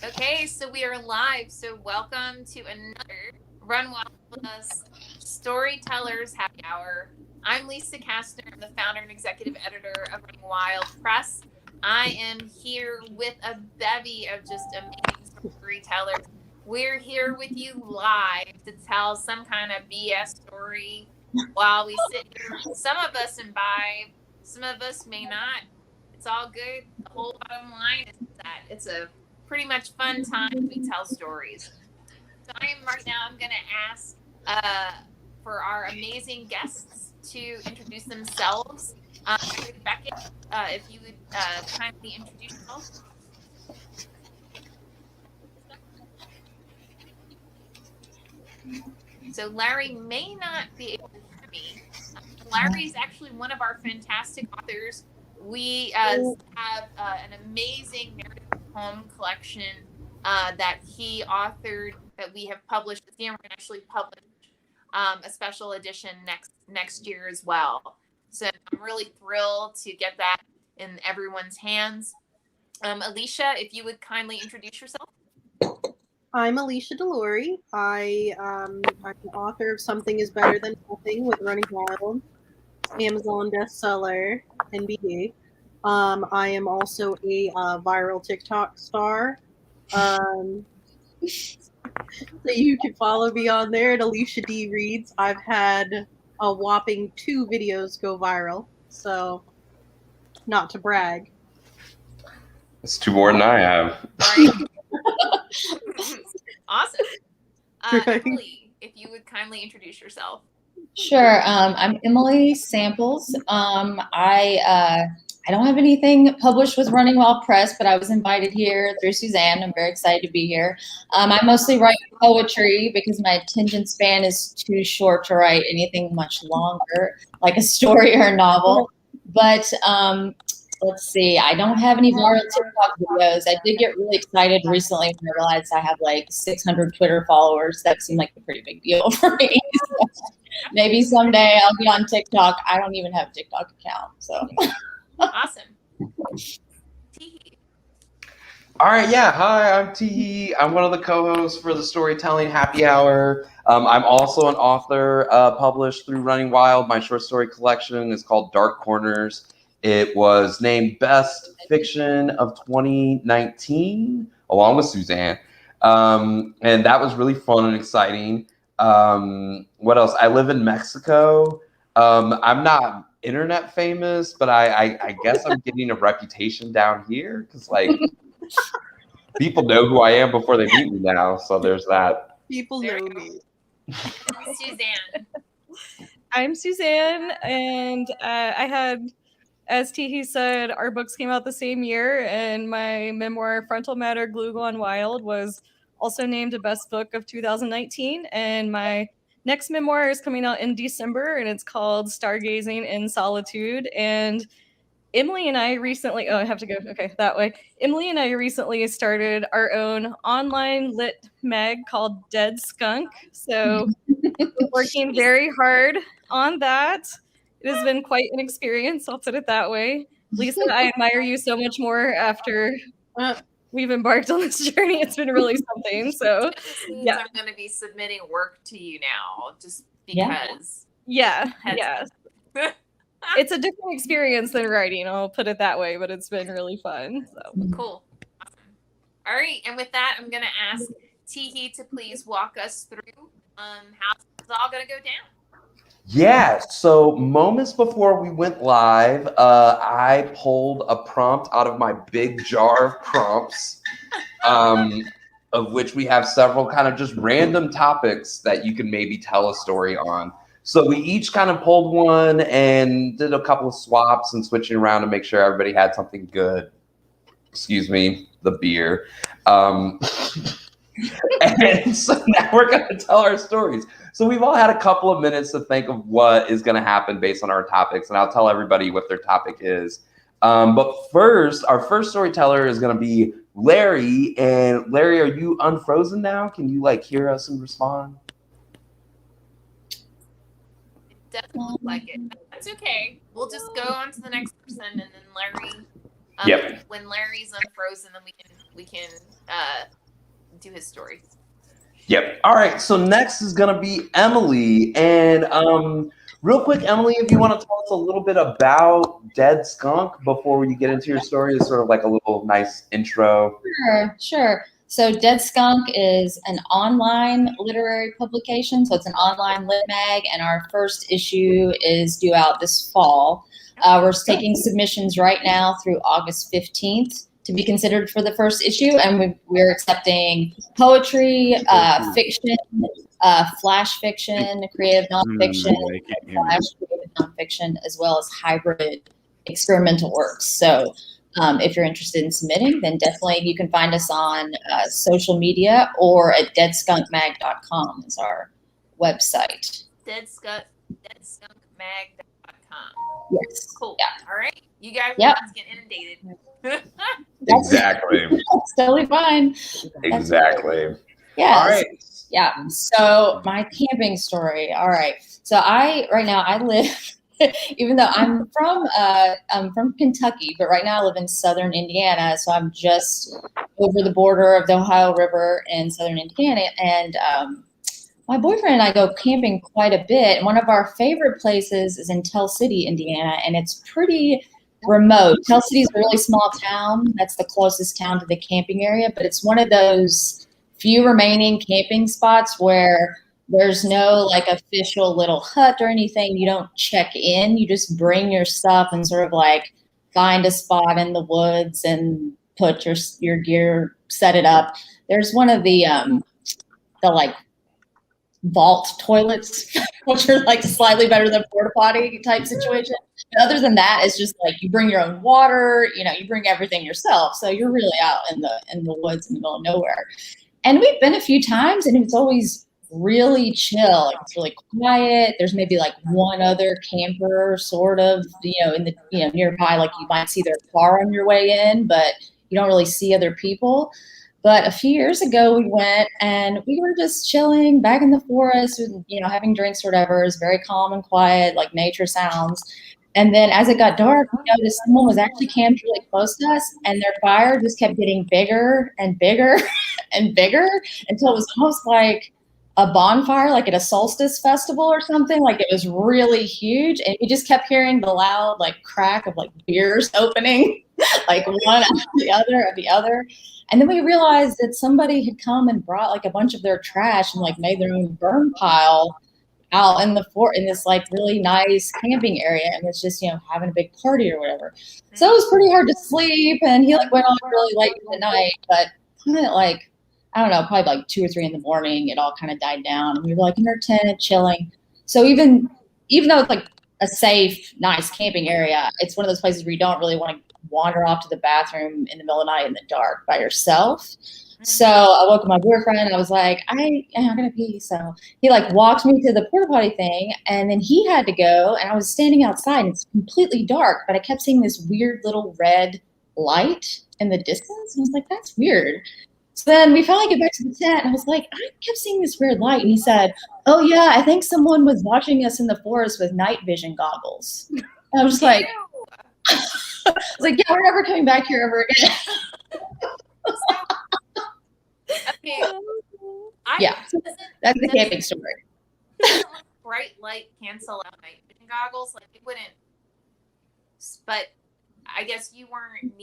Okay, so we are live. So welcome to another Run Wild with Us Storytellers Happy Hour. I'm Lisa Kastner, I'm the founder and executive editor of Running Wild Press. I am here with a bevy of just amazing storytellers. We're here with you live to tell some kind of BS story while we sit here. Some of us imbibe, some of us may not. It's all good. The whole bottom line is that it's a pretty much fun time we tell stories. So right now I'm going to ask for our amazing guests to introduce themselves. Beckett, if you would kindly introduce yourself. So Larry may not be able to hear me. Larry is actually one of our fantastic authors. We have an amazing narrative poem collection that he authored that we have published. We're going to actually publish a special edition next year as well. So I'm really thrilled to get that in everyone's hands. Alicia, if you would kindly introduce yourself. I'm Alicia Delory. I'm the author of Something is Better Than Nothing with Running Wild, Amazon bestseller, NBA. I am also a viral TikTok star. So you can follow me on there at Alicia D Reads. I've had a whopping 2 videos go viral, so not to brag. It's 2 more than I have. Right. Awesome. Right. Emily, if you would kindly introduce yourself. Sure. I'm Emily Samples. I don't have anything published with Running Wild Press, but I was invited here through Suzanne. I'm very excited to be here. I mostly write poetry because my attention span is too short to write anything much longer, like a story or a novel. But let's see, I don't have any viral TikTok videos. I did get really excited recently when I realized I have like 600 Twitter followers. That seemed like a pretty big deal for me. So maybe someday I'll be on TikTok. I don't even have a TikTok account. So awesome. Teehee. All right, yeah. Hi, I'm Teehee. I'm one of the co-hosts for the Storytelling Happy Hour. I'm also an author published through Running Wild. My short story collection is called Dark Corners. It was named Best Fiction of 2019, along with Suzanne. And that was really fun and exciting. What else? I live in Mexico. I'm not internet famous, but I guess I'm getting a reputation down here because, like, people know who I am before they meet me now. So there's that. People know me. Suzanne. I'm Suzanne, and I had, as Teehee said, our books came out the same year, and my memoir, Frontal Matter Glue Gone Wild, was also named a best book of 2019, and my next memoir is coming out in December, and it's called Stargazing in Solitude, and Emily and I recently, I have to go, okay, that way. Emily and I recently started our own online lit mag called Dead Skunk, so we're working very hard on that. It has been quite an experience, I'll put it that way. Lisa, I admire you so much more after we've embarked on this journey. It's been really something. So, yeah, I'm going to be submitting work to you now, just because. Yeah. It's a different experience than writing, I'll put it that way, but it's been really fun. So cool. Awesome. All right, and with that, I'm going to ask Teehee to please walk us through how it's all going to go down. Yeah, so moments before we went live, I pulled a prompt out of my big jar of prompts, of which we have several kind of just random topics that you can maybe tell a story on. So we each kind of pulled one and did a couple of swaps and switching around to make sure everybody had something good. Excuse me, the beer. And so now we're going to tell our stories. So we've all had a couple of minutes to think of what is going to happen based on our topics, and I'll tell everybody what their topic is. But first, our first storyteller is going to be Larry. And Larry, are you unfrozen now? Can you hear us and respond? It doesn't look like it. That's okay. We'll just go on to the next person, and then Larry Yep. When Larry's unfrozen, then we can do his story. Yep. All right. So next is gonna be Emily, and real quick, Emily, if you want to tell us a little bit about Dead Skunk before you get into your story, is sort of like a little nice intro. Sure. So Dead Skunk is an online literary publication. So it's an online lit mag, and our first issue is due out this fall. We're taking submissions right now through August 15th to be considered for the first issue, and we're accepting poetry, fiction, flash fiction, creative nonfiction, flash creative nonfiction, as well as hybrid experimental works. So if you're interested in submitting, then definitely you can find us on social media or at deadskunkmag.com is our website. Deadskunkmag.com. Yes. Cool. Yeah. All right. You guys Yep. let's get inundated. Exactly. That's totally fine. Exactly. Yeah. All right. Yeah. So my camping story. All right. So right now I live, even though I'm from Kentucky, but right now I live in southern Indiana. So I'm just over the border of the Ohio River in southern Indiana. And my boyfriend and I go camping quite a bit. And one of our favorite places is in Tell City, Indiana, and it's pretty remote. Tell City is a really small town. That's the closest town to the camping area, but it's one of those few remaining camping spots where there's no like official little hut or anything. You don't check in. You just bring your stuff and sort of like find a spot in the woods and put your gear, set it up. There's one of the like vault toilets, which are like slightly better than porta potty type situation. But other than that, it's just like you bring your own water, you bring everything yourself. So you're really out in the woods in the middle of nowhere. And we've been a few times and it's always really chill. It's really quiet. There's maybe like one other camper sort of, in the, nearby, like you might see their car on your way in, but you don't really see other people. But a few years ago, we went and we were just chilling back in the forest, and, having drinks or whatever. It was very calm and quiet, like nature sounds. And then as it got dark, we noticed someone was actually camped really close to us, and their fire just kept getting bigger and bigger and bigger until it was almost like a bonfire, like at a solstice festival or something. Like it was really huge. And we just kept hearing the loud like crack of like beers opening, like one after the other. And then we realized that somebody had come and brought like a bunch of their trash and like made their own burn pile out in in this like really nice camping area, and was just having a big party or whatever. So it was pretty hard to sleep, and he like went on really late in the night, but kind of like, I don't know, probably like 2 or 3 in the morning, it all kind of died down, and we were like in our tent chilling. So even though it's like a safe, nice camping area, it's one of those places where you don't really want to wander off to the bathroom in the middle of the night in the dark by yourself. So I woke up my boyfriend and I was like, I'm gonna pee. So he like walked me to the porta potty thing, and then he had to go, and I was standing outside and it's completely dark, but I kept seeing this weird little red light in the distance. And I was like, that's weird. So then we finally get back to the tent, and I was like, I kept seeing this weird light. And he said, oh yeah, I think someone was watching us in the forest with night vision goggles. And I was just like, I was like, yeah, we're never coming back here ever again. Okay. That's the camping story. Doesn't bright light cancel out night vision goggles? Like it wouldn't. But I guess you weren't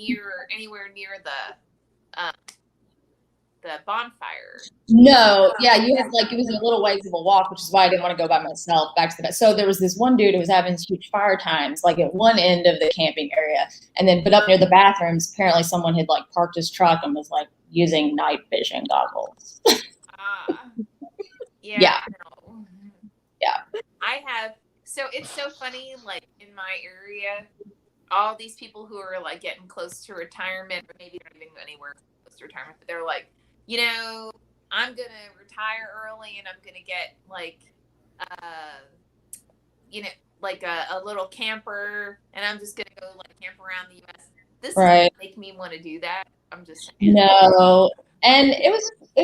anywhere near the bonfire. No, yeah, you had like, it was a little ways of a walk, which is why I didn't want to go by myself back to the bed. So there was this one dude who was having huge fire times, like at one end of the camping area, but up near the bathrooms, apparently someone had like parked his truck and was like using night vision goggles. Yeah. No. Yeah. I have. So it's so funny, like in my area, all these people who are like getting close to retirement, or maybe not even anywhere close to retirement, but they're like, I'm going to retire early and I'm going to get like, like a little camper, and I'm just going to go like camp around the U.S. This doesn't make me want to do that. I'm just saying. No. And it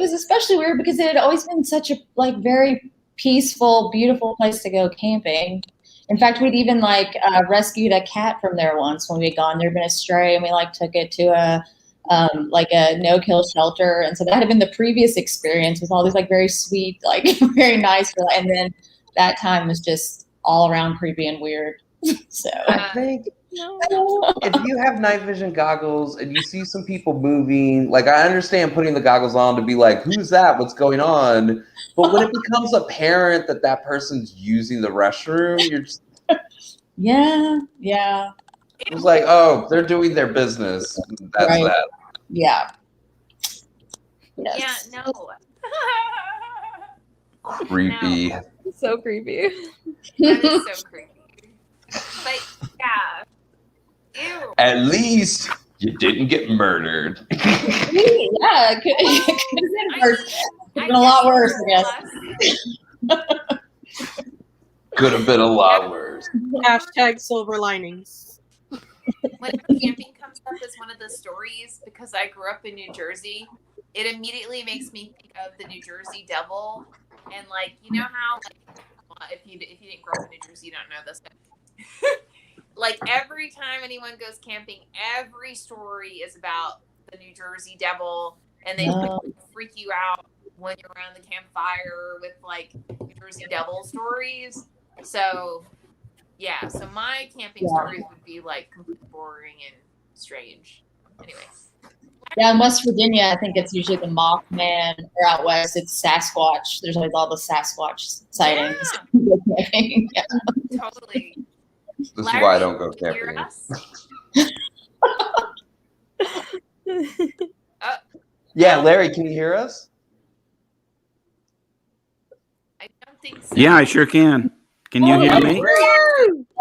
was especially weird because it had always been such a like very peaceful, beautiful place to go camping. In fact, we'd even like rescued a cat from there once when we had gone. There had been a stray, and we like took it to a like a no-kill shelter. And so that had been the previous experience with all these like very sweet, like very nice. And then that time was just all around creepy and weird. So I think if you have night vision goggles and you see some people moving, like I understand putting the goggles on to be like, who's that? What's going on? But when it becomes apparent that that person's using the restroom, you're just yeah. it's like, oh, they're doing their business. That's Right. that. Yeah. Yes. Yeah, no. Creepy. No. So creepy. That is so creepy. But yeah. Ew. At least you didn't get murdered. Yeah, it could have been worse. It could have been a lot worse, I guess. Could have been a lot worse. Hashtag silver linings. When camping comes up as one of the stories, because I grew up in New Jersey, it immediately makes me think of the New Jersey Devil. And like, you know how like, if you didn't grow up in New Jersey, you don't know this. Like every time anyone goes camping, every story is about the New Jersey Devil, and they freak you out when you're around the campfire with like New Jersey Devil stories. So yeah, so my camping stories would be like completely boring and strange. Anyway. Yeah, in West Virginia, I think it's usually the Mothman, or out west, it's Sasquatch. There's always all the Sasquatch sightings. Yeah. Totally. This is Larry, why I don't go can you hear camping. us? Yeah, Larry, can you hear us? I don't think so. Yeah, I sure can. Can you hear me?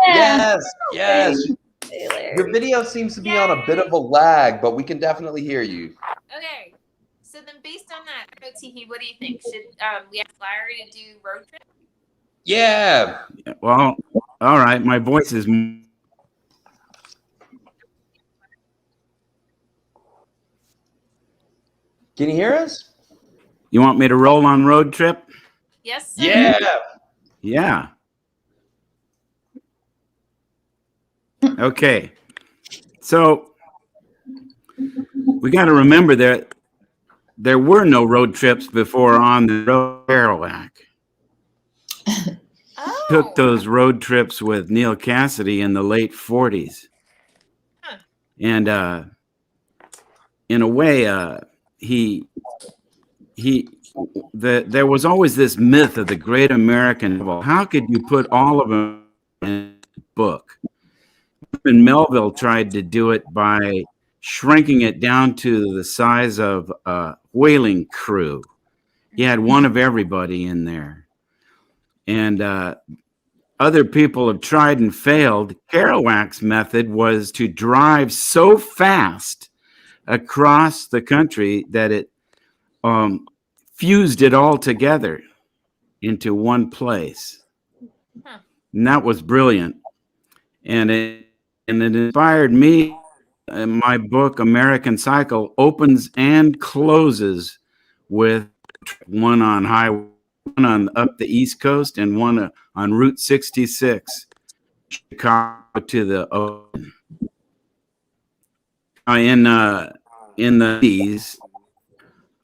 Yeah. Yes. Your video seems to be on a bit of a lag, but we can definitely hear you. Okay. So then based on that, I know, Teehee, what do you think? Should we ask Larry to do road trip? Yeah. Well, all right. My voice is. Can you hear us? You want me to roll on road trip? Yes, sir. Yeah. Yeah. Okay. So we got to remember that there were no road trips before On the Road Kerouac. Oh. Took those road trips with Neil Cassidy in the late 40s. Huh. And in a way, there was always this myth of the great American novel. How could you put all of them in a book? And Melville tried to do it by shrinking it down to the size of a whaling crew. He had one of everybody in there. And other people have tried and failed. Kerouac's method was to drive so fast across the country that it fused it all together into one place. Huh. And that was brilliant. And it inspired me. My book, American Cycle, opens and closes with one on up the East Coast and one on Route 66, Chicago to the ocean. In the 80s,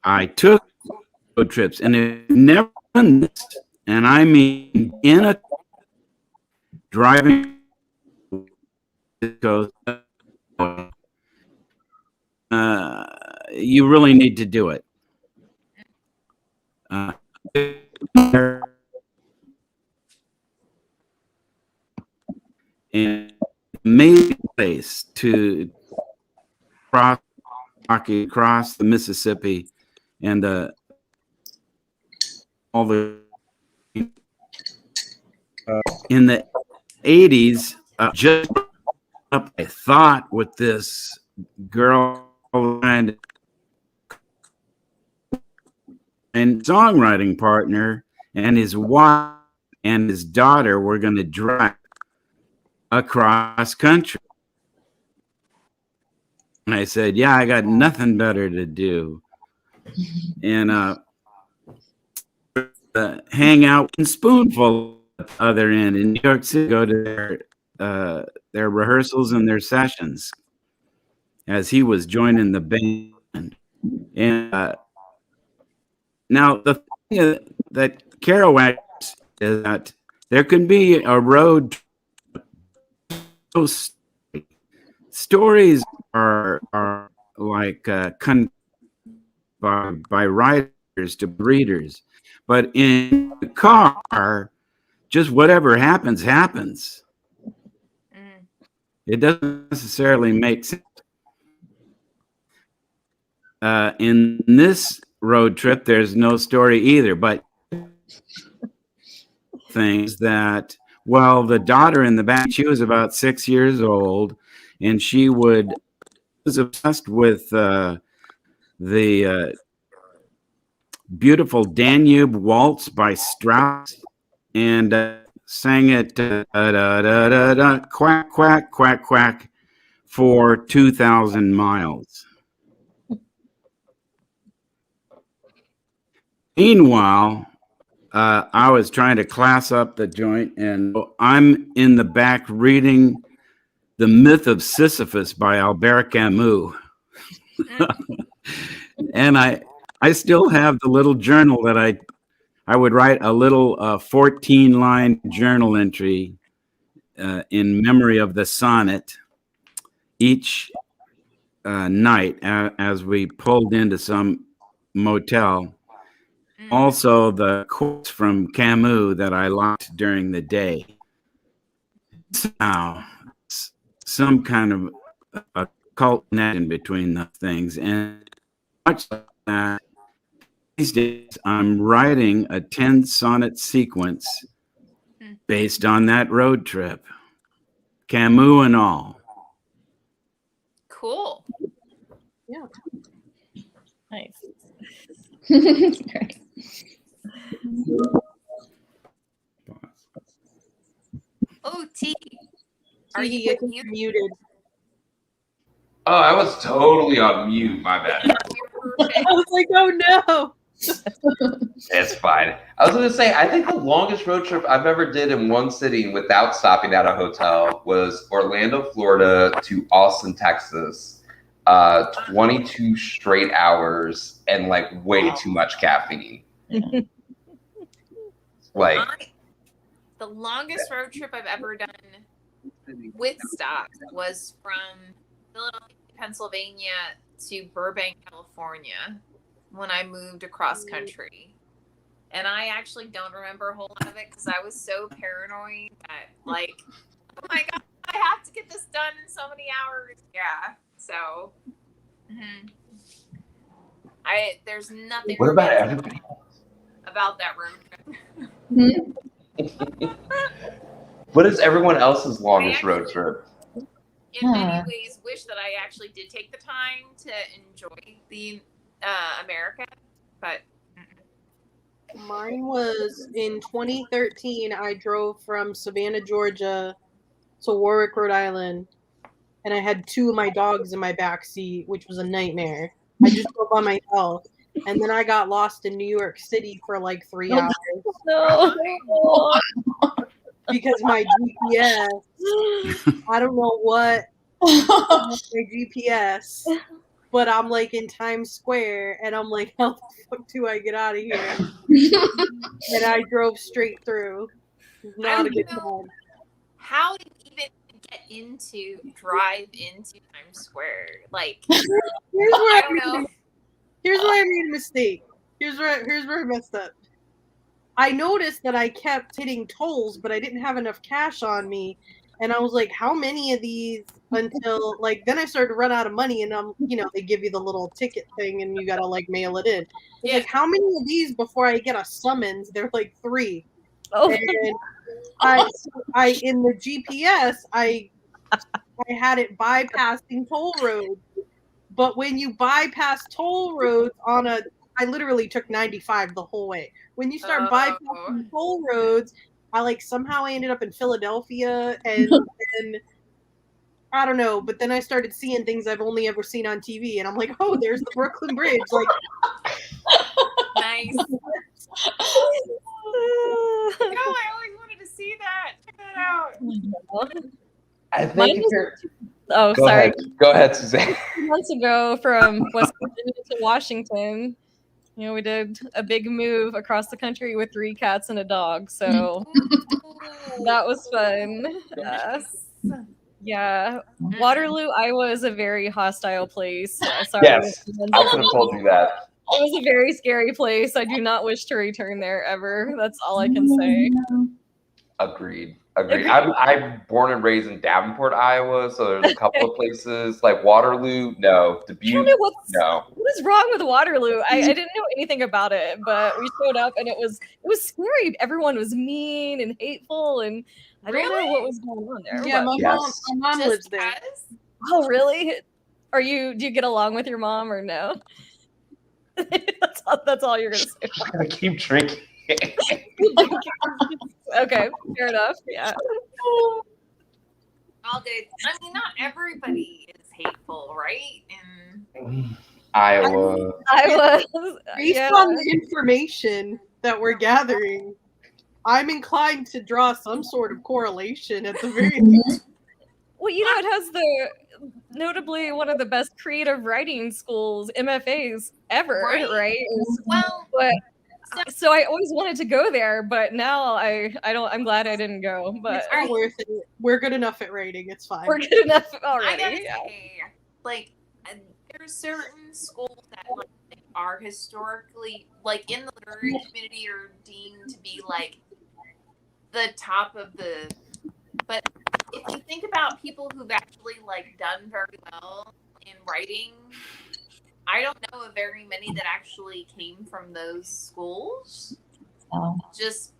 I took road trips, and I've never done this. And I mean, in a driving coast, you really need to do it. And amazing place to cross the Mississippi and all the in the 80s. Just up a thought with this girl and songwriting partner, and his wife and his daughter were going to drive across country. And I said, yeah, I got nothing better to do. And hang out in Spoonful other end in New York City, go to their rehearsals and their sessions as he was joining the band. And now the thing that Kerouac is that there can be a road. Stories are like by writers to readers, but in the car, just whatever happens. It doesn't necessarily make sense. In this road trip, there's no story either, but things that, well, the daughter in the back, she was about 6 years old, and she was obsessed with the beautiful Danube Waltz by Strauss, and sang it quack, quack, quack, quack for 2,000 miles. Meanwhile, I was trying to class up the joint, and I'm in the back reading The Myth of Sisyphus by Albert Camus. And I still have the little journal that I would write a little 14-line journal entry in memory of the sonnet each night as we pulled into some motel. Also, the quotes from Camus that I liked during the day. Now, some kind of a cult connection between the things, and much like that, these days I'm writing a 10-sonnet sequence based on that road trip, Camus and all. Cool. Yeah. Nice. Great. Oh, T. Are T, you I think you're muted. Oh, I was totally on mute. My bad. You're perfect. I was like, oh no. It's fine. I was going to say, I think the longest road trip I've ever did in one city without stopping at a hotel was Orlando, Florida to Austin, Texas. 22 straight hours and like way too much caffeine. Like the longest road trip I've ever done with stock was from Philadelphia, Pennsylvania to Burbank, California when I moved across country. And I actually don't remember a whole lot of it because I was so paranoid that, like, oh my God, I have to get this done in so many hours. Yeah. So, there's nothing. What about everybody about that road trip? What is everyone else's longest road trip? In many ways, wish that I actually did take the time to enjoy the America, but mine was in 2013. I drove from Savannah, Georgia to Warwick, Rhode Island, and I had 2 of my dogs in my back seat, which was a nightmare. I just drove by myself, and then I got lost in New York City for like 3 hours. No. Because my GPS, I don't know what my GPS, but I'm like in Times Square, and I'm like, how the fuck do I get out of here? And I drove straight through. Not a good time. How do you even drive into Times Square? Like, here's where I don't know. Here's where I made a mistake. Here's where I messed up. I noticed that I kept hitting tolls, but I didn't have enough cash on me. And I was like, how many of these until, like, then I started to run out of money, and they give you the little ticket thing and you got to like mail it in. It's like, how many of these before I get a summons? They're like 3. Oh. And I in the GPS, I had it bypassing toll roads. But when you bypass toll roads I literally took 95 the whole way. When you start bypassing toll roads, I somehow ended up in Philadelphia, and then I don't know. But then I started seeing things I've only ever seen on TV, and I'm like, oh, there's the Brooklyn Bridge. Like, nice. I always wanted to I Mine think. was- Oh, Go sorry. ahead. Go ahead, Suzanne. 2 months ago from West Virginia to Washington, we did a big move across the country with 3 cats and a dog. So that was fun. Nice. Yeah. Waterloo, Iowa is a very hostile place. Sorry. Yes, I could have told you that. It was a very scary place. I do not wish to return there ever. That's all I can say. Agreed. I'm born and raised in Davenport, Iowa, so there's a couple of places like Waterloo. No, I Dubuque. don't know No. what is wrong with Waterloo. I didn't know anything about it, but we showed up and it was scary. Everyone was mean and hateful, and I don't know what was going on there. Yeah, but- my mom lives Just there. because? Oh, really? Do you get along with your mom or no? that's all you're gonna say. I'm gonna keep drinking. Okay, fair enough. Yeah. All good. I mean, not everybody is hateful, right? And Iowa. I was. Based Yeah. on the information that we're gathering, I'm inclined to draw some sort of correlation at the very least. Well, it has notably one of the best creative writing schools, MFAs ever, right? well, But so I always wanted to go there, but now I don't. I'm glad I didn't go. But It's not worth it. We're good enough at writing. It's fine. we're good enough I already. gotta Yeah. say, like, there's certain schools that like are historically, like, in the literary community, are deemed to be like the top of the. But if you think about people who've actually like done very well in writing, I don't know of very many that actually came from those schools. Oh. Just,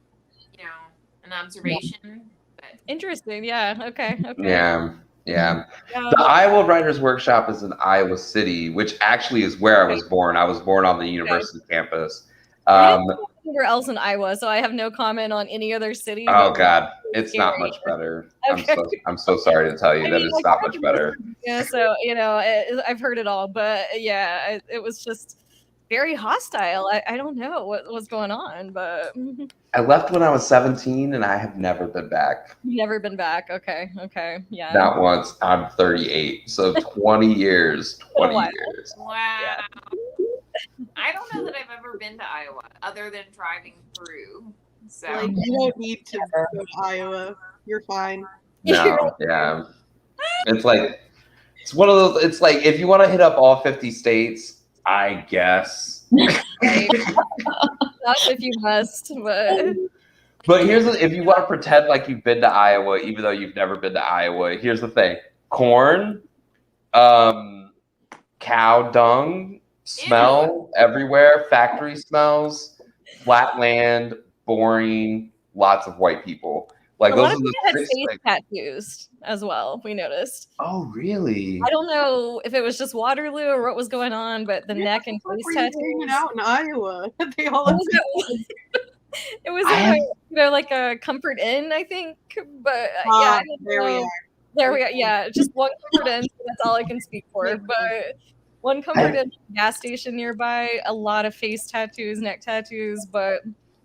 an observation. But Interesting. Yeah. Okay. Yeah. Yeah. The Iowa Writers Workshop is in Iowa City, which actually is where I was born. I was born on the university campus. I didn't go anywhere else in Iowa, so I have no comment on any other city. Oh but- God, it's not scary. much better. Okay. I'm so sorry to tell you I that mean, it's like, not much better. Yeah, so I've heard it all, but yeah, it was just very hostile. I don't know what was going on, but I left when I was 17, and I have never been back. never been back. Okay, yeah. Not once. I'm 38, so 20 years. 20 while. years. wow. I don't know that I've ever been to Iowa other than driving through. So Like, you don't need to go to Iowa. You're fine. No, yeah. It's one of those. It's like if you want to hit up all 50 states, I guess. Right. Not if you must, but But if you want to pretend like you've been to Iowa, even though you've never been to Iowa, here's the thing: corn, cow dung smell everywhere, factory smells, flat land, boring, lots of white people. Like a those lot are of the people had six face things. tattoos as well. We noticed. Oh, really? I don't know if it was just Waterloo or what was going on, but the neck and What face were you hanging tattoos. out in Iowa? They all It was I like a Comfort Inn, I think. But yeah, I don't there we know. are. There we are. Yeah, just one Comfort Inn. So that's all I can speak for. But one Comfort Inn gas station nearby. A lot of face tattoos, neck tattoos. But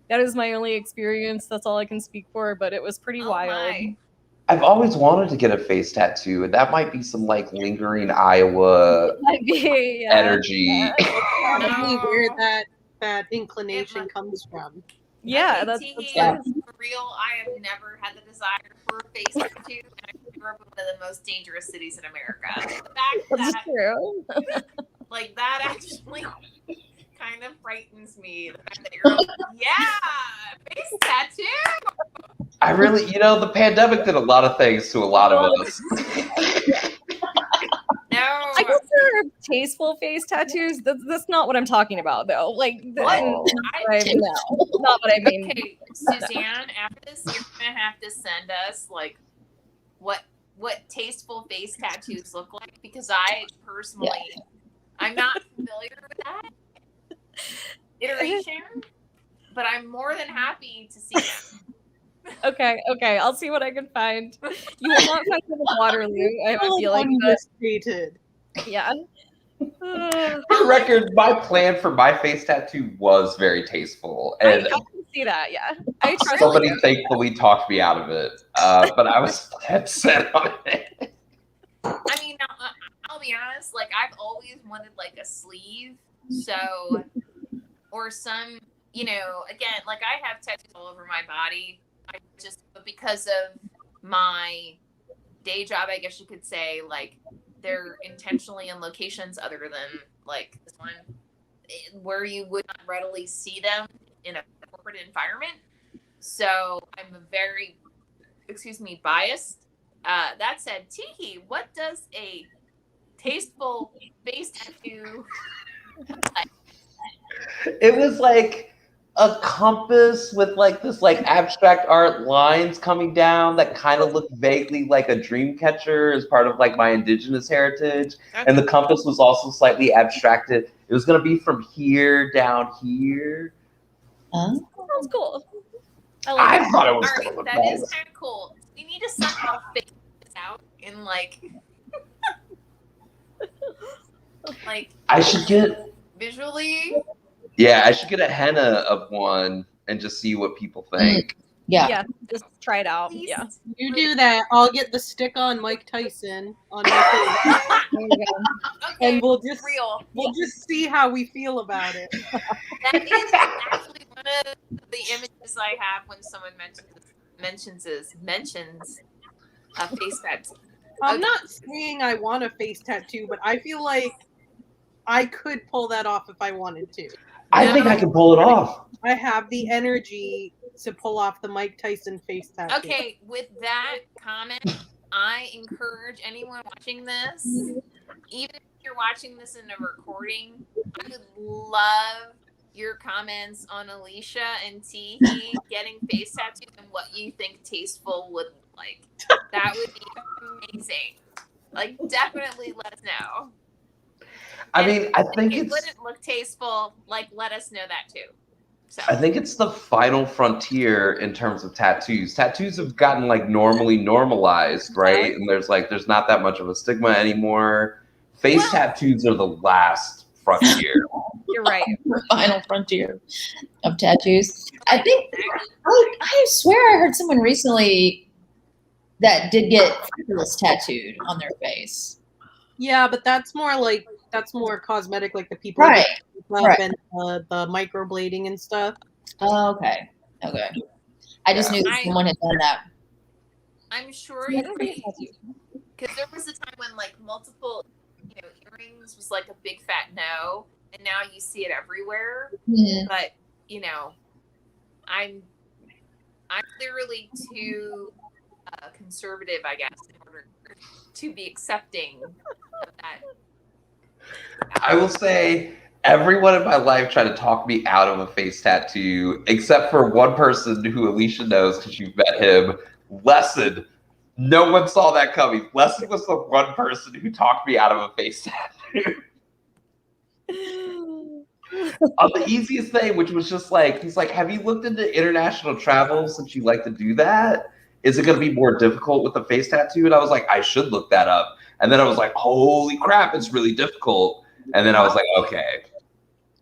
that is my only experience. That's all I can speak for. But it was pretty Oh wild. my. I've always wanted to get a face tattoo, and that might be some like lingering Iowa Might be, yeah. energy. Probably where No. that inclination comes from. Yeah, I that's think yeah. for real. I have never had the desire for a face tattoo, and I grew up in one of the most dangerous cities in America. The fact That's that, true. like, that actually kind of frightens me. The fact that you're like, yeah, face tattoo. I really, the pandemic did a lot of things to a lot of us. No, I guess there are tasteful face tattoos. That's not what I'm talking about, though. Like, What? no, not what I mean. Okay, Suzanne, after this, you're gonna have to send us like what tasteful face tattoos look like, because I personally, I'm not familiar with that iteration, but I'm more than happy to see them. Okay, I'll see what I can find. You will not find them in Waterloo. I have a feeling, but Unmistreated. yeah. For the record, my plan for my face tattoo was very tasteful, and I can see that. Yeah, I trust Somebody you. thankfully talked me out of it, but I was dead set on it. I mean, I'll be honest. Like, I've always wanted like a sleeve, so or some, again, like I have tattoos all over my body. But because of my day job, I guess you could say, like they're intentionally in locations other than like this one, where you would not readily see them in a corporate environment. So I'm very, biased. That said, Tiki, what does a tasteful face tattoo like? It was like a compass with like this like abstract art lines coming down that kind of looked vaguely like a dream catcher as part of like my indigenous heritage. And the compass was also slightly abstracted. It was going to be from here down here. Sounds cool. I thought it was All going to right, look that nice. is kind of cool. We need to somehow figure this out in like I should get visually. Yeah, I should get a henna of one and just see what people think. Yeah, just try it out. Please. Yeah. You do that. I'll get the stick-on Mike Tyson on my face, There you go. Okay, and we'll just see how we feel about it. that is actually one of the images I have when someone mentions a face tattoo. I'm not saying I want a face tattoo, but I feel like I could pull that off if I wanted to. I think I can pull it off. I have the energy to pull off the Mike Tyson face tattoo. Okay, with that comment, I encourage anyone watching this, even if you're watching this in a recording, I would love your comments on Alicia and Teehee getting face tattoos and what you think tasteful would look like. That would be amazing. Like, definitely let us know. I mean, I think if it it's wouldn't look tasteful, like, let us know that too. So I think it's the final frontier in terms of tattoos. Tattoos have gotten like normally normalized, right? And there's not that much of a stigma anymore. Face tattoos are the last frontier. You're right. The final frontier of tattoos. I think I swear I heard someone recently that did get freckles tattooed on their face. Yeah, but that's more cosmetic, like the people Right. and the microblading and stuff. Oh, okay. I just knew that someone had done that. I'm sure you're right. Because there was a time when like multiple, earrings was like a big fat no, and now you see it everywhere. Mhm. But I'm clearly too conservative, I guess, in order to be accepting of that. I will say everyone in my life tried to talk me out of a face tattoo, except for one person who Alicia knows because you've met him, Lesson. No one saw that coming. Lesson was the one person who talked me out of a face tattoo. On the easiest thing, which was just like, he's like, have you looked into international travel since you like to do that? Is it going to be more difficult with a face tattoo? And I was like, I should look that up. And then I was like, holy crap, it's really difficult. And then I was like, okay.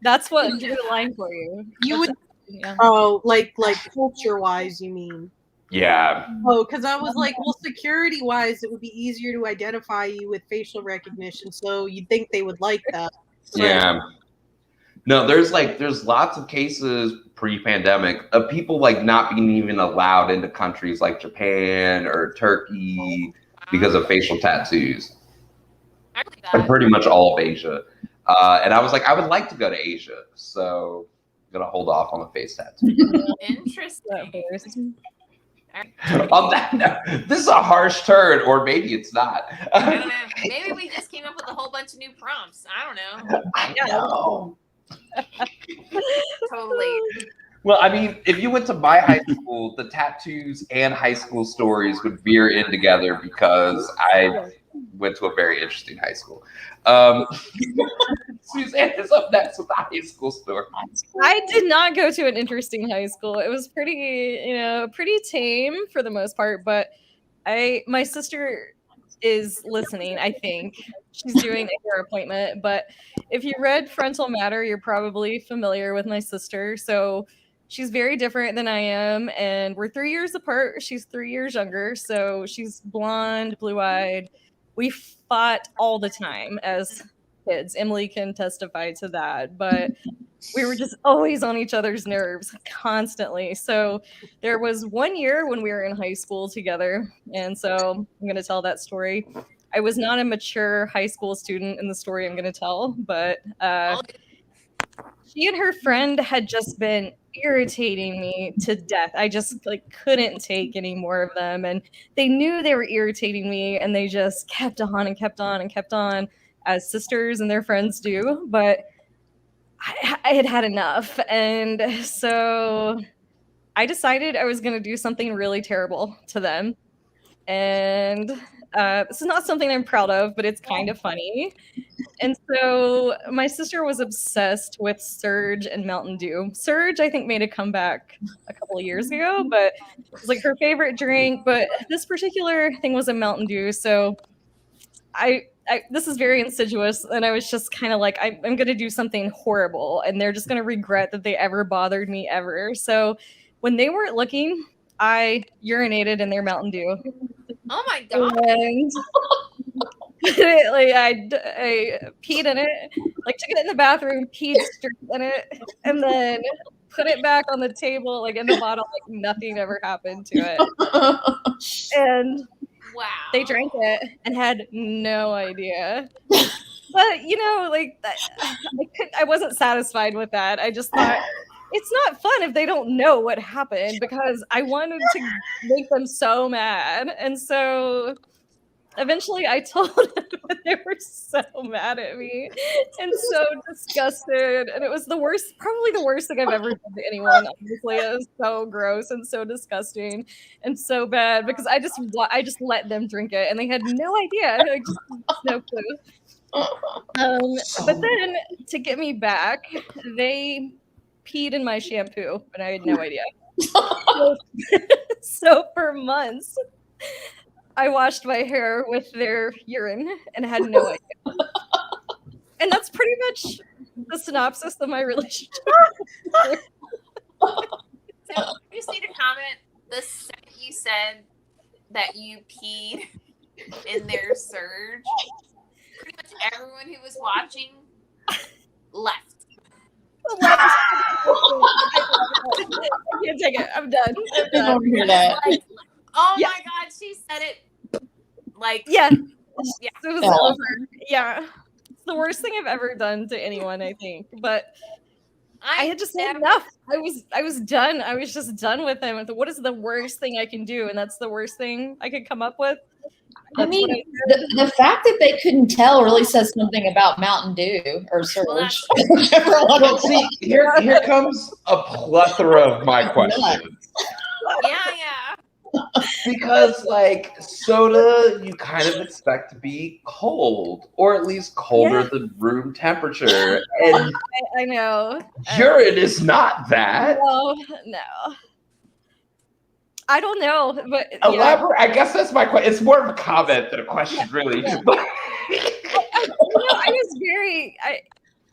That's what drew the line for you. You would, Yeah. oh, like culture-wise, you mean? Yeah. Oh, because I was like, well, security-wise, it would be easier to identify you with facial recognition, so you'd think they would like that. Yeah. No, there's lots of cases pre-pandemic of people like not being even allowed into countries like Japan or Turkey because of facial tattoos. And pretty much all of Asia. And I was like, I would like to go to Asia, so I'm gonna hold off on the face tattoo. Interesting. On that note, this is a harsh turn, or maybe it's not. I don't know. Maybe we just came up with a whole bunch of new prompts. I don't know. I know. Totally. Well, I mean, if you went to my high school, the tattoos and high school stories would veer in together because I went to a very interesting high school. Suzanne is up next with the high school story. I did not go to an interesting high school. It was pretty tame for the most part, but my sister is listening, I think. She's doing a hair appointment, but if you read Frontal Matter, you're probably familiar with my sister. So she's very different than I am, and we're 3 years apart. She's 3 years younger, so she's blonde, blue-eyed. We fought all the time as kids. Emily can testify to that, but we were just always on each other's nerves constantly. So there was one year when we were in high school together, and so I'm going to tell that story. I was not a mature high school student in the story I'm going to tell, but she and her friend had just been irritating me to death. I just like couldn't take any more of them, and they knew they were irritating me, and they just kept on and kept on and kept on, as sisters and their friends do. But I had had enough, and so I decided I was going to do something really terrible to them. And this is not something I'm proud of, but it's kind of funny. And so my sister was obsessed with Surge and Mountain Dew. Surge, I think, made a comeback a couple of years ago, but it was like her favorite drink. But this particular thing was a Mountain Dew. So this is very insidious, and I was just kind of like, I'm going to do something horrible, and they're just going to regret that they ever bothered me ever. So when they weren't looking, I urinated in their Mountain Dew. Oh my god! And like I peed in it, like took it in the bathroom, peed straight in it, and then put it back on the table, like in the bottle, like nothing ever happened to it. And wow, they drank it and had no idea. But you know, like I wasn't satisfied with that. I just thought it's not fun if they don't know what happened, because I wanted to make them so mad. And so eventually I told them, but they were so mad at me and so disgusted. And it was the worst, probably the worst thing I've ever done to anyone. Honestly, it was so gross and so disgusting and so bad, because I just let them drink it, and they had no idea, like, just no clue. But then to get me back, they peed in my shampoo, and I had no idea. So for months, I washed my hair with their urine and had no idea. And that's pretty much the synopsis of my relationship. So I just need to comment. The second you said that you peed in their Surge, pretty much everyone who was watching left. I can't take it. I'm done. I don't hear that. Like, oh Yeah. my god, she said it. Like, Yeah. yeah. It was Yeah. over. Yeah. It's the worst thing I've ever done to anyone, I think. But I had just had enough. I was done. I was just done with him. What is the worst thing I can do? And that's the worst thing I could come up with. I mean, the fact that they couldn't tell really says something about Mountain Dew or Surge. Well, see, here comes a plethora of my questions. Yeah. Because, like, soda, you kind of expect to be cold, or at least colder than room temperature. And I know. urine is not that. No. I don't know, but Elaborate. I guess that's my question. It's more of a comment than a question, really. Yeah.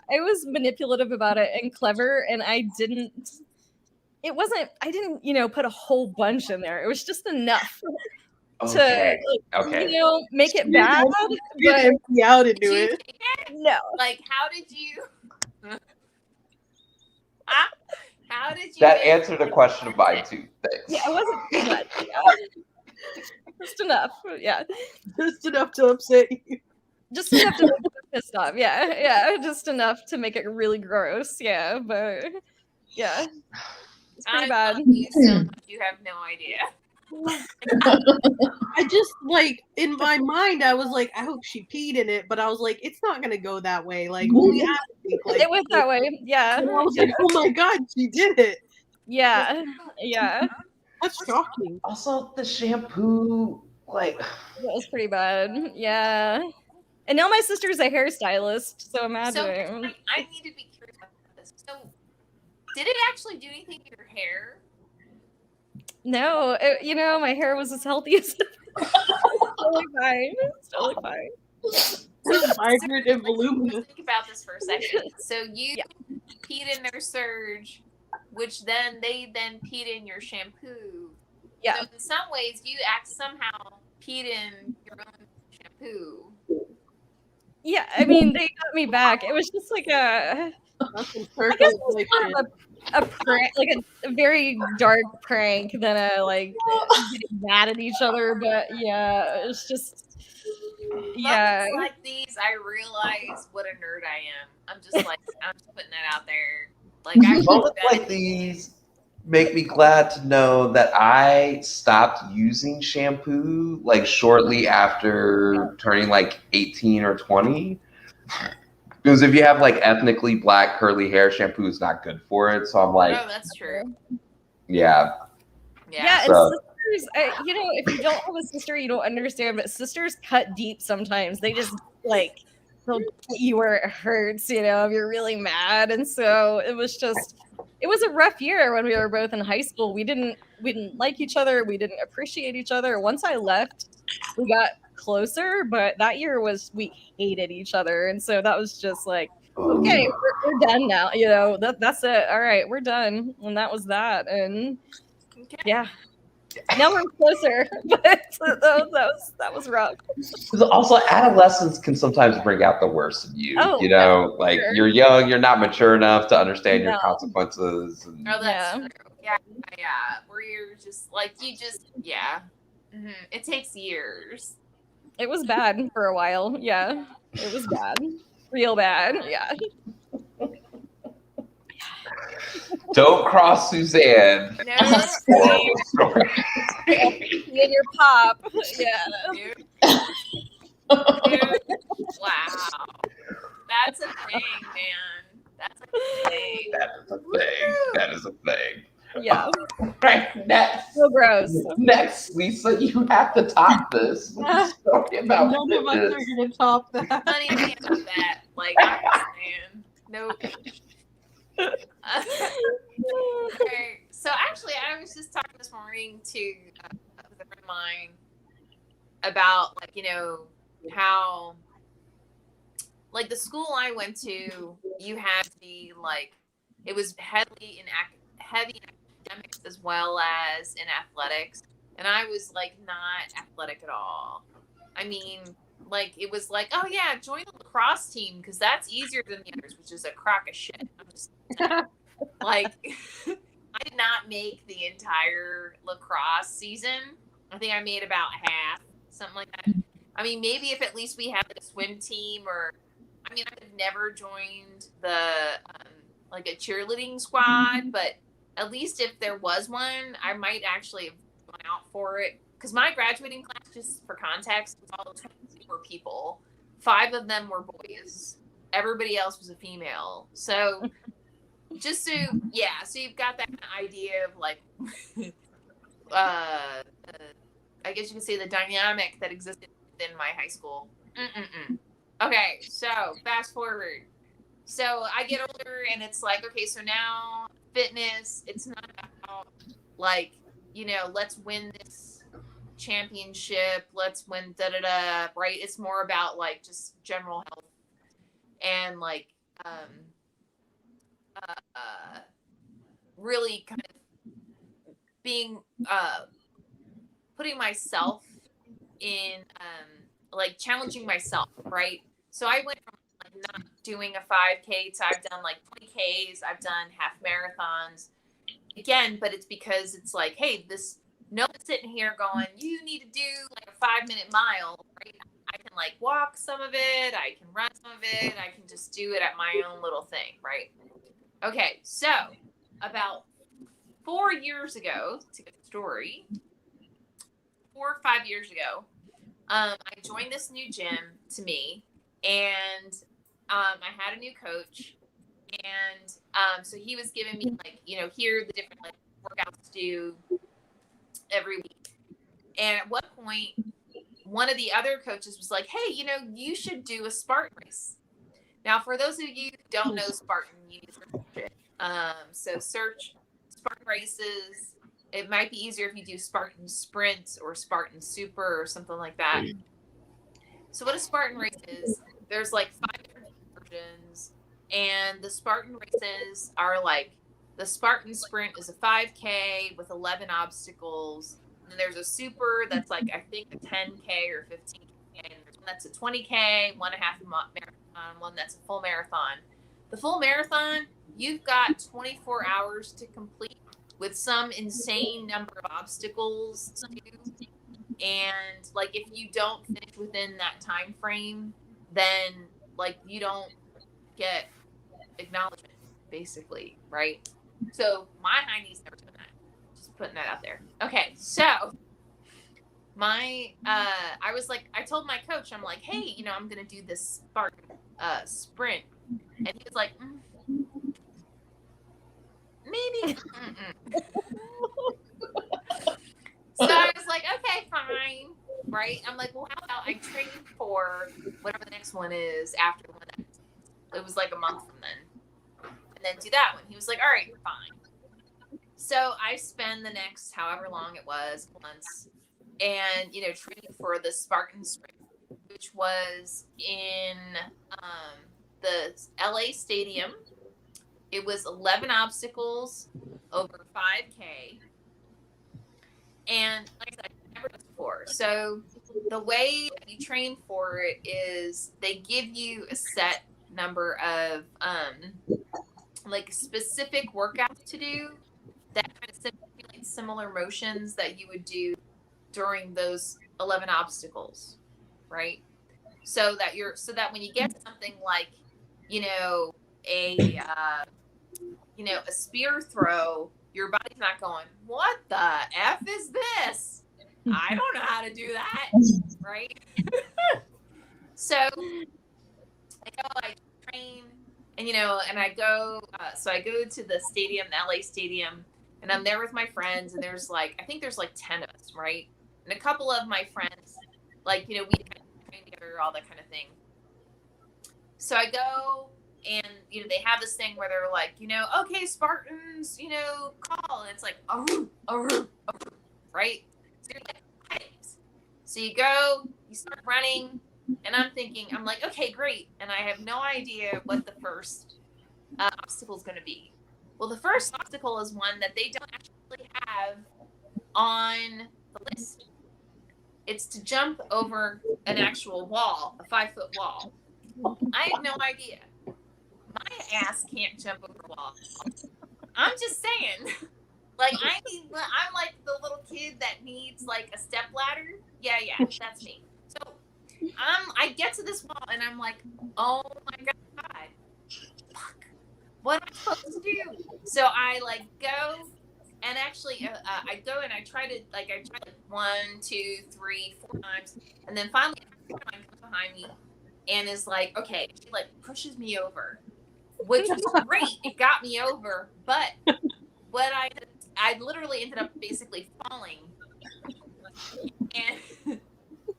I was manipulative about it and clever, and I didn't, put a whole bunch in there. It was just enough Okay. to, make it bad. You But empty out into Did you it. take it? no. Like, how did you? How did you? That answered a question of mine, too. Thanks. Yeah, it wasn't too much. Yeah. Just enough. Yeah. Just enough to upset you. Just enough to make them pissed off. Yeah. Just enough to make it really gross. Yeah, but yeah. It's pretty bad. love you so much, you have no idea. I just, like, in my mind, I was like, I hope she peed in it, but I was like, it's not gonna go that way. Like, only I think, like, It was that way. Yeah. and I was like, oh my god, she did it. Yeah. That's shocking. Also, the shampoo, like... That was pretty bad. Yeah. And now my sister's a hairstylist, so So imagine. I need to be curious about this. So, did it actually do anything to your hair? No, my hair was as healthy as totally fine. It's totally fine. So vibrant and voluminous. Think about this for a second. So you peed in their Surge, which then they peed in your shampoo. Yeah. So in some ways, you somehow peed in your own shampoo. Yeah, I mean, they got me back. It was just like a, That's some I guess it circle was inflation. more of a prank, like a very dark prank than a like getting mad at each other. But yeah, it's just, yeah. Moments like these, I realize what a nerd I am. I'm just putting that out there. Like I really Moments bad like at these make me glad to know that I stopped using shampoo like shortly after turning like 18 or 20. Because if you have like ethnically black curly hair, shampoo is not good for it. So I'm like, Oh, that's true. yeah. Yeah, and So sisters, you know, if you don't have a sister, you don't understand, but sisters cut deep sometimes. They just like they'll get you where it hurts, you know, if you're really mad. And so it was just it was a rough year when we were both in high school. We didn't like each other, we didn't appreciate each other. Once I left, we got closer, but that year was we hated each other. And so that was just like, okay, we're done now, you know. That's it. All right, we're done. And that was that. And Okay. yeah. Now we're closer, but that was rough. also adolescence can sometimes bring out the worst in you. Oh, You yeah, know, like sure. you're young, you're not mature enough to understand your No. consequences. And Oh, that's Yeah. true. Yeah. Where you're just like It takes years. It was bad for a while. Yeah. It was bad. Real bad. Yeah. don't cross Suzanne. No. In your pop. Yeah. Dude. Wow. That's a thing, man. That's a thing. That is a thing. That is a thing. Yeah. Right, next. So gross. Next, Lisa, you have to top this with a story about None of us fitness. are going to top that. Honey, I can't do that. Like, I'm just saying. Nope. Okay. So actually, I was just talking this morning to a friend of mine about, like, you know, how, like, the school I went to, you had to be like, it was heavy in academics as well as in athletics, and I was like not athletic at all. I mean, like it was like, oh yeah, join the lacrosse team because that's easier than the others, which is a crock of shit. I'm just like, I did not make the entire lacrosse season. I think I made about half, something like that. I mean, maybe if at least we had like a swim team, or I mean, I've never joined the like a cheerleading squad, but at least if there was one, I might actually have gone out for it. Because my graduating class, just for context, was all 24 people. 5 of them were boys. Everybody else was a female. So just so you've got that idea of like, I guess you could say the dynamic that existed within my high school. Okay, so fast forward. So I get older and it's like, okay, so now fitness, it's not about like, you know, let's win this championship, let's win right? It's more about like just general health and like really kind of being putting myself in like challenging myself, right? So I went from like not doing a 5K to I've done like 20Ks, I've done half marathons again, but it's because it's like, hey, no one's sitting here going, you need to do like a 5-minute mile, right? I can like walk some of it, I can run some of it, I can just do it at my own little thing, right? Okay, so about 4 years ago, to get the story, 4 or 5 years ago, I joined this new gym to me, and I had a new coach, and so he was giving me like, you know, here are the different like workouts to do every week. And at one point, one of the other coaches was like, hey, you know, you should do a Spartan race. Now, for those of you who don't know Spartan, you need to search it. So search Spartan races. It might be easier if you do Spartan Sprint or Spartan Super or something like that. So what a Spartan race is, there's like 5 different versions, and the Spartan races are like The Spartan Sprint is a 5K with 11 obstacles. And there's a super that's like, I think, a 10K or 15K. And there's one that's a 20K, 1.5 marathon, one that's a full marathon. The full marathon, you've got 24 hours to complete with some insane number of obstacles to do. And like, if you don't finish within that time frame, then like you don't get acknowledgement, basically, right? So my hiney's never doing that. Just putting that out there. Okay, so I was like, I told my coach, I'm like, hey, you know, I'm gonna do this Spartan sprint, and he was like, maybe. So I was like, okay, fine, right? I'm like, well, how about I train for whatever the next one is after the one that it was like a month from then, and then do that one. He was like, all right, fine. So I spend the next however long it was months, and you know, training for the Spartan Sprint, which was in the LA Stadium. It was 11 obstacles over 5K. And like I said, I've never done this before. So the way you train for it is they give you a set number of like specific workouts to do that kind of simulate similar motions that you would do during those 11 obstacles, right? So that when you get to something like, you know, a spear throw, your body's not going, what the F is this? I don't know how to do that, right? So I train, and you know, and I go, so I go to the stadium, the LA Stadium, and I'm there with my friends, and there's like, I think there's like 10 of us, right? And a couple of my friends, like, you know, we kind of train together, all that kind of thing. So I go, and you know, they have this thing where they're like, you know, okay, Spartans, you know, call, and it's like, right? So you're like, right. So you go, you start running, and I'm thinking, I'm like, okay, great, and I have no idea what the first obstacle is going to be. Well, the first obstacle is one that they don't actually have on the list. It's to jump over an actual wall, a 5-foot wall. I have no idea. My ass can't jump over a wall. I'm just saying. Like, I'm like the little kid that needs like a step ladder. Yeah, that's me. So I get to this wall and I'm like, oh my God, fuck, what am I supposed to do? So I like go, and actually I go and I try 1, 2, 3, 4 times, and then finally someone comes behind me and is like, okay, she like pushes me over, which was great. It got me over, but what I literally ended up basically falling, and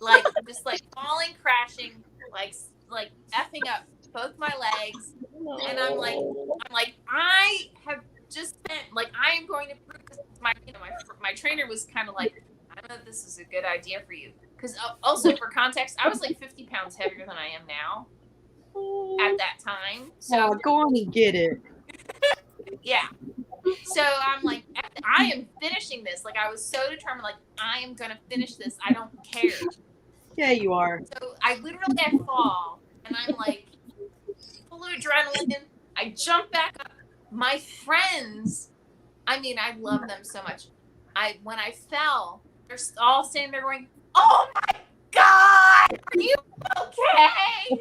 like just like falling, crashing, like effing up both my legs, and I'm like I have just spent, like, I am going to prove this. My trainer was kind of like, I don't know if this is a good idea for you, because also for context, I was like 50 pounds heavier than I am now at that time. So go on and get it. yeah. So I'm like, I am finishing this. Like, I was so determined, like, I am going to finish this. I don't care. Yeah, you are. So I literally fall, and I'm like, full of adrenaline. I jump back up. My friends, I mean, I love them so much. When I fell, they're all standing there going, oh my God, are you okay?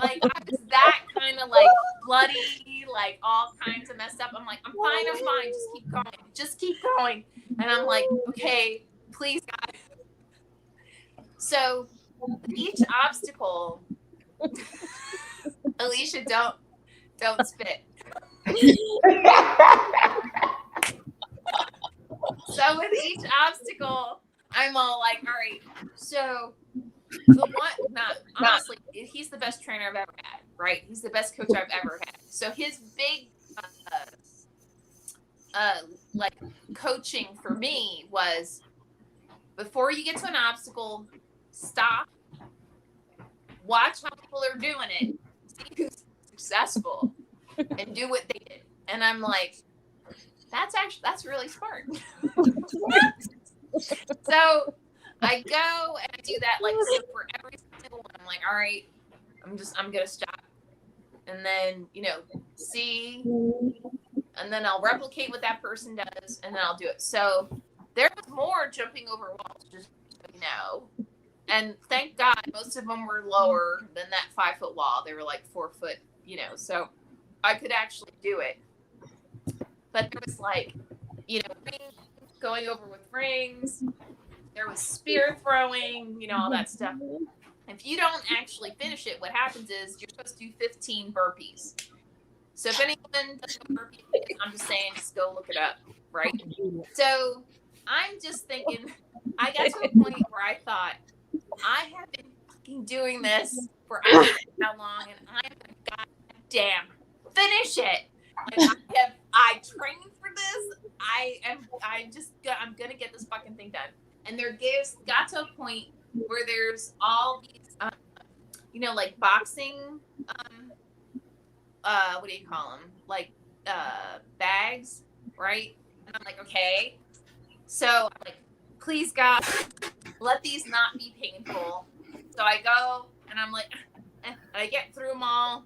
Like, I was that kind of like bloody, like all kinds of messed up. I'm like, I'm fine. Just keep going. And I'm like, okay, please, God. So each obstacle, Alicia, don't spit. So with each obstacle, I'm all like, all right, so the one, honestly, he's the best trainer I've ever had, right? He's the best coach I've ever had. So his big, like, coaching for me was, before you get to an obstacle, stop, watch how people are doing it, see who's successful, and do what they did. And I'm like, that's really smart. So I go and I do that like so for every single one. I'm like, all right, I'm gonna stop, and then see, and then I'll replicate what that person does, and then I'll do it. So there was more jumping over walls, just and thank God most of them were lower than that 5-foot wall. They were like 4 foot, so I could actually do it. But there was like, rings, going over with rings. There was spear throwing, all that stuff. If you don't actually finish it, what happens is you're supposed to do 15 burpees. So if anyone doesn't know burpees, I'm just saying, just go look it up, right? So I'm just thinking, I got to a point where I thought, I have been fucking doing this for I don't know how long, and I'm gonna goddamn finish it. I trained for this. I'm gonna get this fucking thing done. And got to a point where there's all these, like boxing, what do you call them? Like, bags, right? And I'm like, okay. So I'm like, please God, let these not be painful. So I go and I'm like, and I get through them all.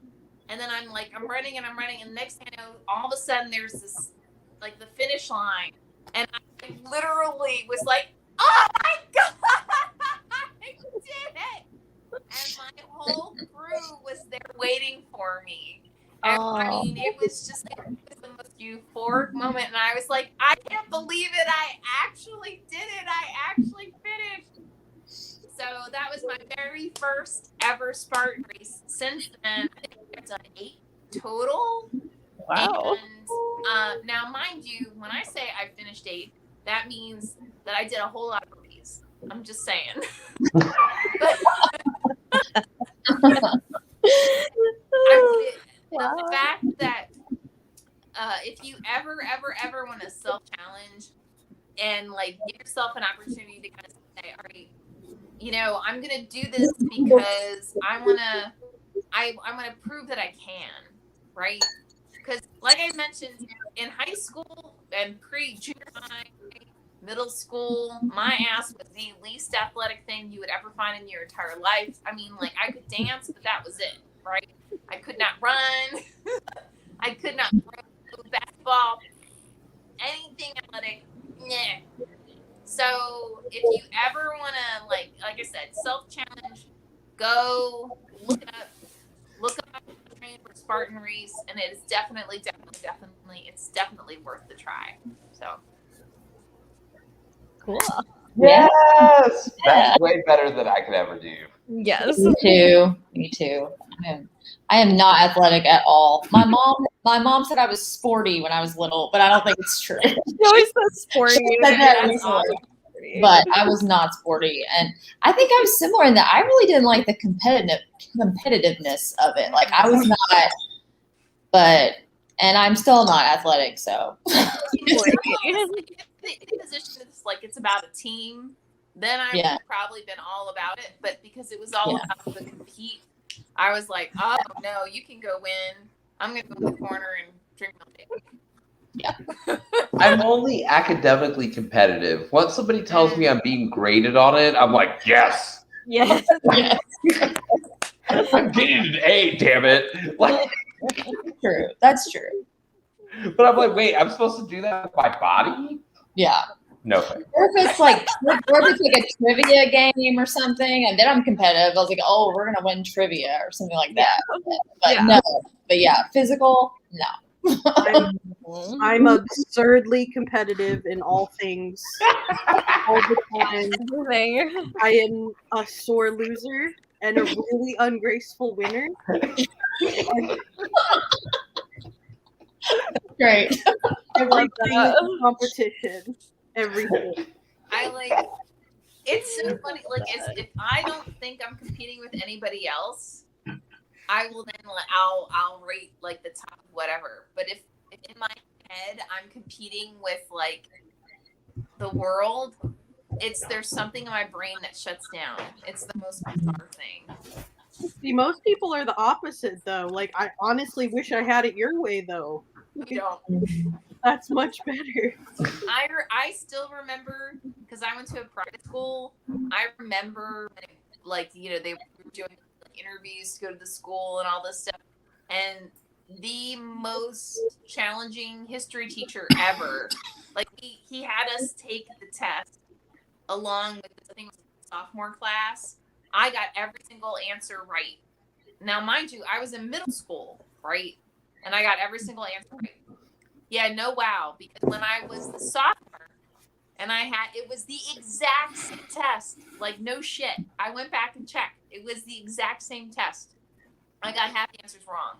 And then I'm running, and next thing I know, all of a sudden there's this, like the finish line. And I literally was like, oh my God, I did it. And my whole crew was there waiting for me. And I mean, it was just like, it was the most euphoric moment. And I was like, I can't believe it. I actually did it. I actually finished. So that was my very first ever Spartan race. Since then, I think I've done 8 total. Wow. And now, mind you, when I say I finished 8, that means that I did a whole lot of burpees. I'm just saying. The fact that if you ever want to self-challenge and like give yourself an opportunity to kind of say, all right, I'm gonna do this because I wanna prove that I can, right? Because like I mentioned, in high school and junior high, middle school, my ass was the least athletic thing you would ever find in your entire life. I mean, like, I could dance, but that was it, right? I could not run. I could not throw basketball. Anything athletic, nah. So if you ever want to, like I said, self-challenge, go look up training for Spartan race, and it is definitely worth the try. So Cool. Yes, that's way better than I could ever do. Yes. Me too. I am not athletic at all. My mom said I was sporty when I was little, but I don't think it's true. She always says sporty. She said that recently. But I was not sporty, and I think I was similar in that I really didn't like the competitiveness of it. Like I was not, and I'm still not athletic, so. The position is like it's about a team. Then I would have probably been all about it, but because it was all about the compete, I was like, oh no, you can go win. I'm gonna go in the corner and drink milk. Yeah. I'm only academically competitive. Once somebody tells me I'm being graded on it, I'm like, yes. Yes. I'm getting an A, damn it. Like, true. That's true. But I'm like, wait, I'm supposed to do that with my body? Yeah. No way. Or if it's like a trivia game or something, and then I'm competitive. I was like, oh, we're gonna win trivia or something like that. But no. But yeah, physical, no. I'm absurdly competitive in all things. All the time. I am a sore loser and a really ungraceful winner. Great. Everything is a competition. Everything. It's so funny. Like, if I don't think I'm competing with anybody else, I will then I'll rate like the top whatever. But if in my head I'm competing with like the world, there's something in my brain that shuts down. It's the most bizarre thing. See, most people are the opposite though. Like, I honestly wish I had it your way though. We don't. That's much better. I still remember because I went to a private school. I remember like they were doing like, interviews to go to the school and all this stuff. And the most challenging history teacher ever, like he had us take the test along with I think it was the sophomore class. I got every single answer right. Now, mind you, I was in middle school, right? And I got every single answer right. Yeah, no wow, because when I was the sophomore and it was the exact same test. Like, no shit. I went back and checked. It was the exact same test. I got half the answers wrong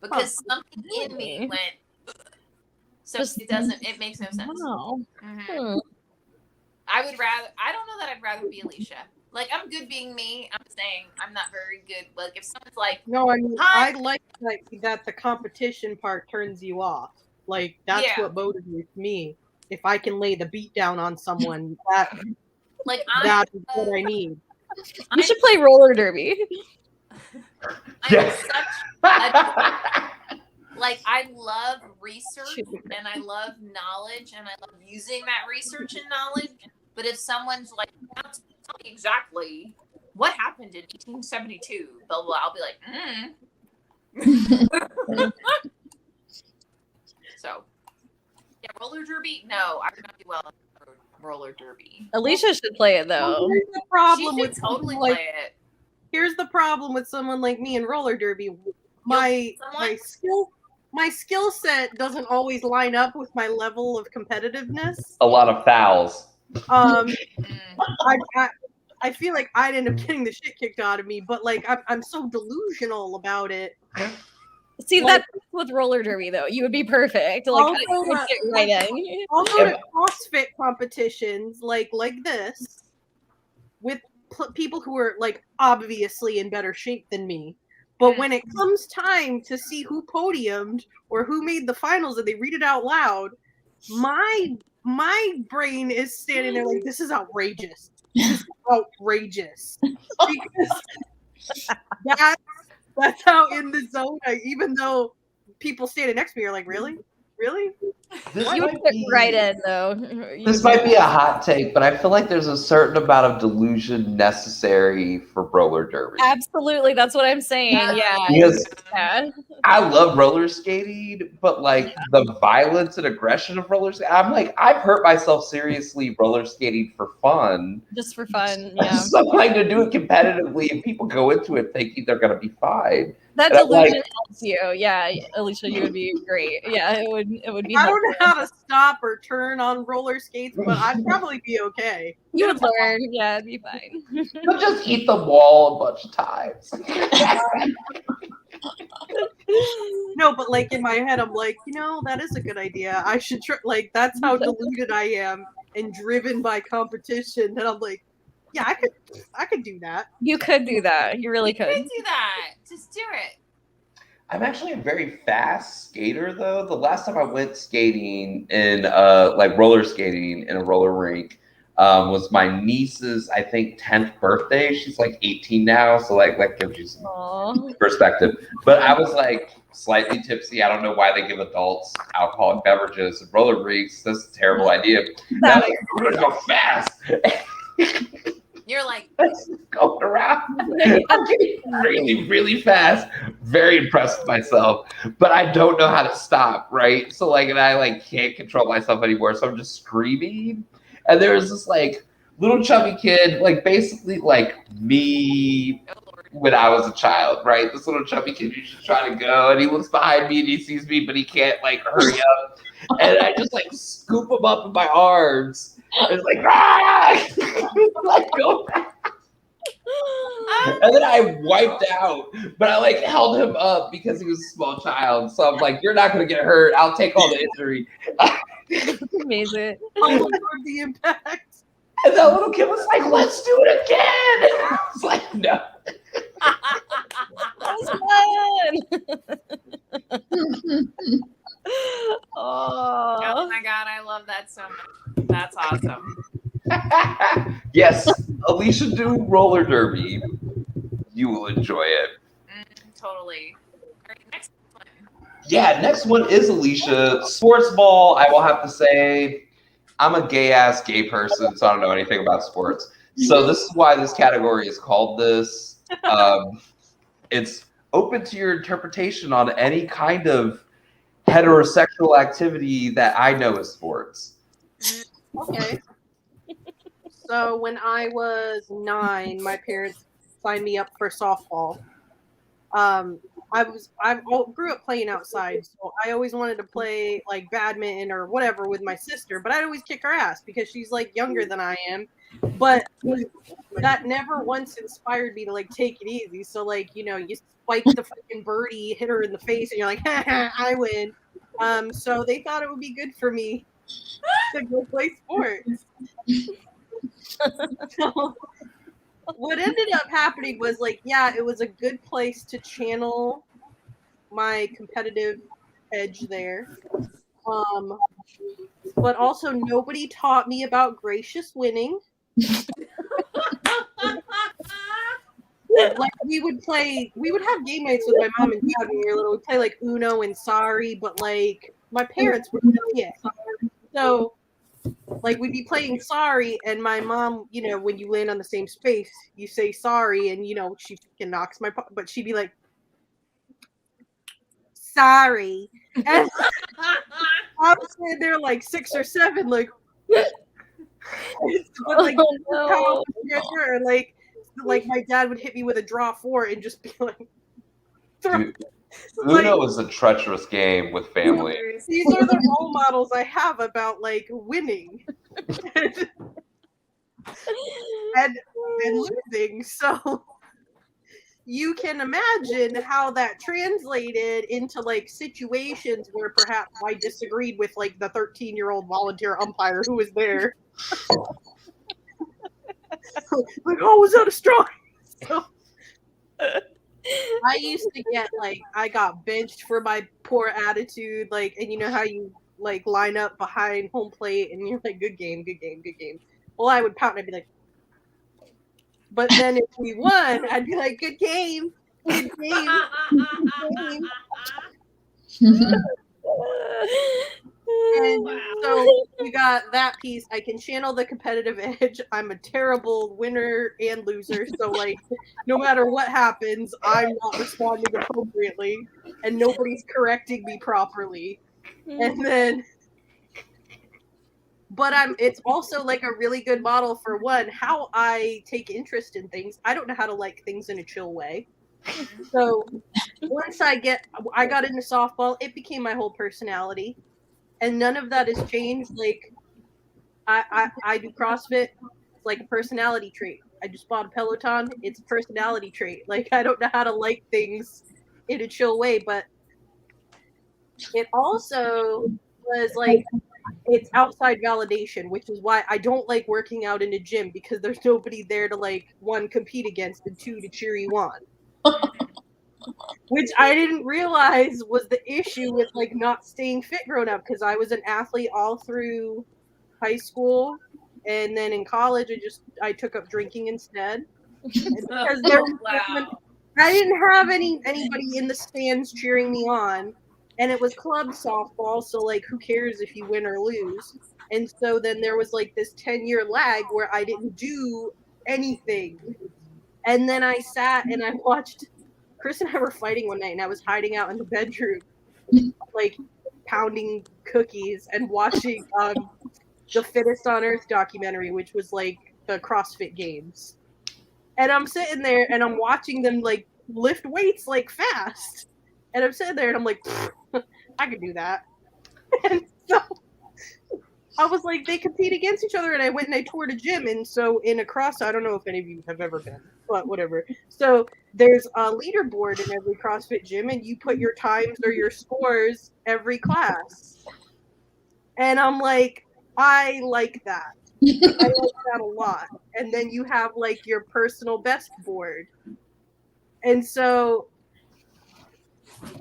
because something in me went, so it makes no sense. Wow. Mm-hmm. I don't know that I'd rather be Alicia. Like, I'm good being me. I'm saying I'm not very good. Like, if someone's like, no, I mean, I like that the competition part turns you off. Like, that's what motivates me. If I can lay the beat down on someone, that's what I need. You should play roller derby. I'm like, I love research and I love knowledge and I love using that research and knowledge. But if someone's like, tell me exactly what happened in 1872, blah, blah, I'll be like, So, yeah, roller derby? No, I would not do well at roller derby. Alicia should play it, though. Here's the problem she should totally play it. Here's the problem with someone like me in roller derby. My skill set doesn't always line up with my level of competitiveness. A lot of fouls. I feel like I'd end up getting the shit kicked out of me, but like I'm so delusional about it. See, that's with roller derby though. You would be perfect. Like I would get right in. I'll go to CrossFit competitions like this with people who are like obviously in better shape than me. But when it comes time to see who podiumed or who made the finals and they read it out loud, my brain is standing there like, this is outrageous. This is outrageous. Because that's how in the zone, even though people standing next to me are like, really? Really? You would fit right in, though. This might be a hot take, but I feel like there's a certain amount of delusion necessary for roller derby. Absolutely, that's what I'm saying. Yeah. Because I love roller skating, but like the violence and aggression of roller skating, I'm like, I've hurt myself seriously roller skating for fun. Just for fun, yeah. Something to do it competitively, and people go into it thinking they're going to be fine. That delusion helps you. Yeah, Alicia, you would be great. Yeah, it would be I don't know how to stop or turn on roller skates, but I'd probably be okay. You would learn. Yeah, it'd be fine. You'll just eat the wall a bunch of times. No, but like in my head, I'm like, that is a good idea. I should try. Like, that's how deluded I am and driven by competition. That I'm like, yeah, I could do that. You could do that. You really could. You could do that. Just do it. I'm actually a very fast skater, though. The last time I went skating in like roller skating in a roller rink was my niece's, I think, 10th birthday. She's like 18 now, so like that gives you some perspective. But I was like slightly tipsy. I don't know why they give adults alcoholic beverages at roller rinks. That's a terrible idea. Now I'm gonna go fast. You're like going around. I'm getting really, really fast. Very impressed with myself, but I don't know how to stop. Right, so like, and I like can't control myself anymore. So I'm just screaming. And there was this like little chubby kid, like basically like me when I was a child. Right, this little chubby kid who's just trying to go, and he looks behind me and he sees me, but he can't like hurry up. And I just like scoop him up in my arms. It's like, like go back. And then I wiped out, but I like held him up because he was a small child. So I'm like, you're not gonna get hurt. I'll take all the injury. That's amazing. Oh, the impact. And that little kid was like, let's do it again. I was like, no. That was fun. Oh my god, I love that so much. That's awesome. Yes, Alicia, do roller derby. You will enjoy it. Totally. All right, next one. Yeah, next one is Alicia. Sports ball, I will have to say, I'm a gay-ass gay person, so I don't know anything about sports. So this is why this category is called this. It's open to your interpretation on any kind of heterosexual activity that I know is sports. Okay. So when I was 9, my parents signed me up for softball. I grew up playing outside, so I always wanted to play like badminton or whatever with my sister, but I'd always kick her ass because she's like younger than I am. But that never once inspired me to like take it easy. So like, you spike the fucking birdie, hit her in the face, and you're like, I win. So they thought it would be good for me to go play sports. So what ended up happening was like, yeah, it was a good place to channel my competitive edge there. But also nobody taught me about gracious winning. Like we would have game nights with my mom and dad when we were little. We'd play like Uno and Sorry, but like my parents were it. So like we'd be playing Sorry, and my mom, when you land on the same space, you say sorry, and she fucking knocks but she'd be like, sorry, and I'm sitting there like 6 or 7, like, but like, Oh, no. like my dad would hit me with a draw 4 and just be like, Dude, Uno is a treacherous game with family. These are the role models I have about like winning and losing. So you can imagine how that translated into like situations where perhaps I disagreed with like the 13-year-old volunteer umpire who was there. Like, oh, was that a strike? So, I used to get I got benched for my poor attitude, and you know how you like line up behind home plate and you're like, good game, good game, good game. Well, I would pout and I'd be like, but then if we won, I'd be like, good game, good game, good game. And so we got that piece. I can channel the competitive edge. I'm a terrible winner and loser. So like, no matter what happens, I'm not responding appropriately, and nobody's correcting me properly. And then, but it's also like a really good model for how I take interest in things. I don't know how to like things in a chill way. So once I got into softball, it became my whole personality. And none of that has changed. Like, I do CrossFit. It's like a personality trait. I just bought a Peloton. It's a personality trait. Like, I don't know how to like things in a chill way, but it also was like, it's outside validation, which is why I don't like working out in a gym, because there's nobody there to like, 1, compete against, and 2, to cheer you on. Which I didn't realize was the issue with like not staying fit growing up, because I was an athlete all through high school, and then in college I took up drinking instead. Because I didn't have anybody in the stands cheering me on, and it was club softball, so like who cares if you win or lose? And so then there was like this 10-year lag where I didn't do anything. And then I sat and I watched Chris and I were fighting one night, and I was hiding out in the bedroom, like pounding cookies and watching the Fittest on Earth documentary, which was like the CrossFit Games. And I'm sitting there and I'm watching them like lift weights like fast. And I'm sitting there and I'm like, I could do that. And so I was like, they compete against each other, and I went and I toured a gym. And so in a I don't know if any of you have ever been, but whatever. So there's a leaderboard in every CrossFit gym, and you put your times or your scores every class. And I'm like, I like that. I like that a lot. And then you have like your personal best board. And so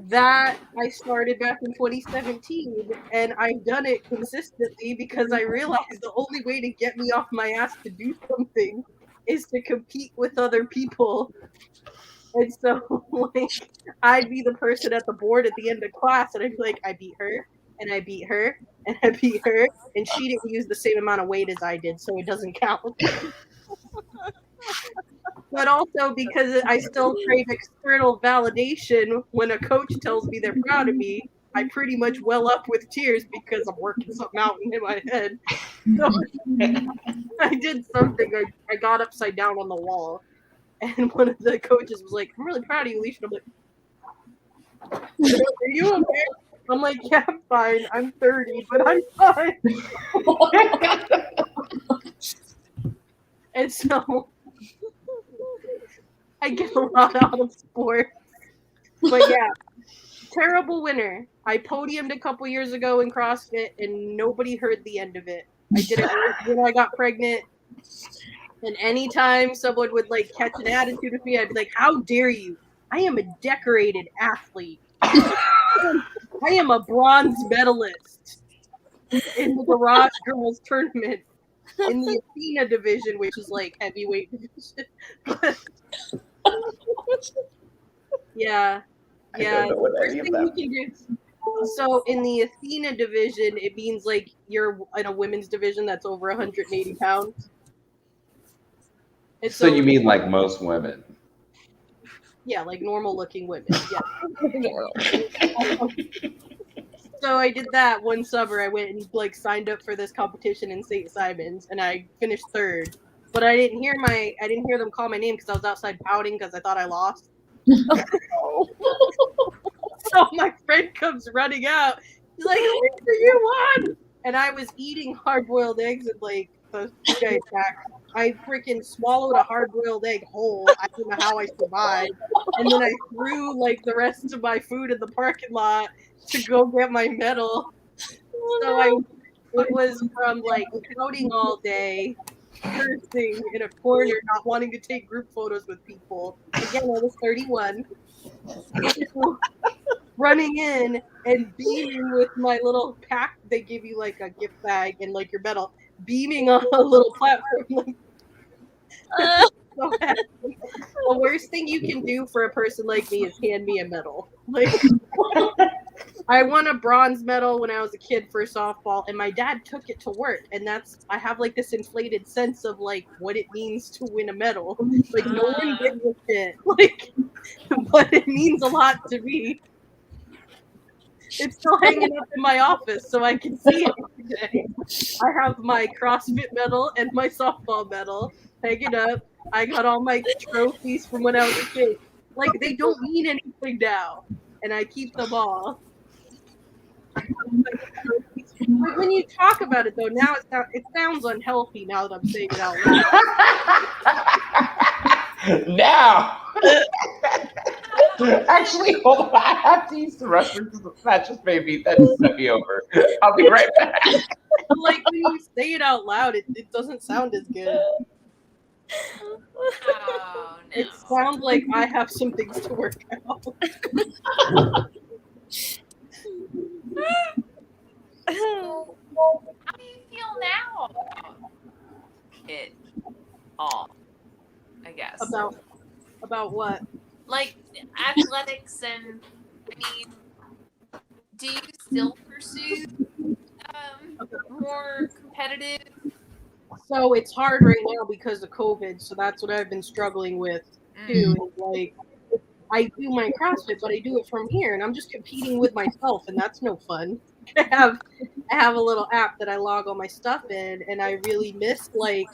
that I started back in 2017, and I've done it consistently because I realized the only way to get me off my ass to do something is to compete with other people. And so, like, I'd be the person at the board at the end of class, and I'd be like, I beat her, and I beat her, and I beat her, and she didn't use the same amount of weight as I did, so it doesn't count. But also because I still crave external validation when a coach tells me they're proud of me, I pretty much well up with tears because I'm working something out in my head. So I did something. I got upside down on the wall, and one of the coaches was like, "I'm really proud of you, Alicia." I'm like, "Are you okay?" I'm like, "Yeah, I'm fine. I'm 30, but I'm fine." And so I get a lot out of sports. But yeah, terrible winner. I podiumed a couple years ago in CrossFit, and nobody heard the end of it. I did it when I got pregnant. And anytime someone would like catch an attitude with me, I'd be like, "How dare you? I am a decorated athlete. I am a bronze medalist in the Garage Girls tournament in the Athena division, which is like heavyweight division." But yeah. I don't know what any of that means. So in the Athena division, it means like you're in a women's division that's over 180 pounds. And So you mean like most women? Yeah, like normal looking women. Yeah. So I did that one summer. I went and like signed up for this competition in St. Simons, and I finished third. But I didn't hear them call my name because I was outside pouting because I thought I lost. So my friend comes running out. He's like, "Alicia, you won!" And I was eating hard-boiled eggs and like the guy back. I freaking swallowed a hard-boiled egg whole. I don't know how I survived. And then I threw like the rest of my food in the parking lot to go get my medal. So it was from like pouting all day, cursing in a corner, not wanting to take group photos with people. Again, I was 31. Running in and beaming with my little pack. They give you like a gift bag and like your medal, beaming on a little platform. Like, so happy. The worst thing you can do for a person like me is hand me a medal. Like, I won a bronze medal when I was a kid for softball, and my dad took it to work, and I have like this inflated sense of like what it means to win a medal. Like no one gives a shit. Like, but it means a lot to me. It's still hanging up in my office so I can see it every day. I have my CrossFit medal and my softball medal hanging up. I got all my trophies from when I was a kid. Like, they don't mean anything now. And I keep them all. But when you talk about it, though, now it sounds unhealthy now that I'm saying it out loud. Now! Actually, hold on. I have to use the restroom because that just set me over. I'll be right back. Like, when you say it out loud, it doesn't sound as good. Oh, no. It sounds like I have some things to work out. So, how do you feel now about it all? I guess. About what? Like athletics, and I mean, do you still pursue more competitive? So it's hard right now because of COVID. So that's what I've been struggling with too. Like, I do my CrossFit, but I do it from here, and I'm just competing with myself, and that's no fun. I have a little app that I log all my stuff in, and I really miss like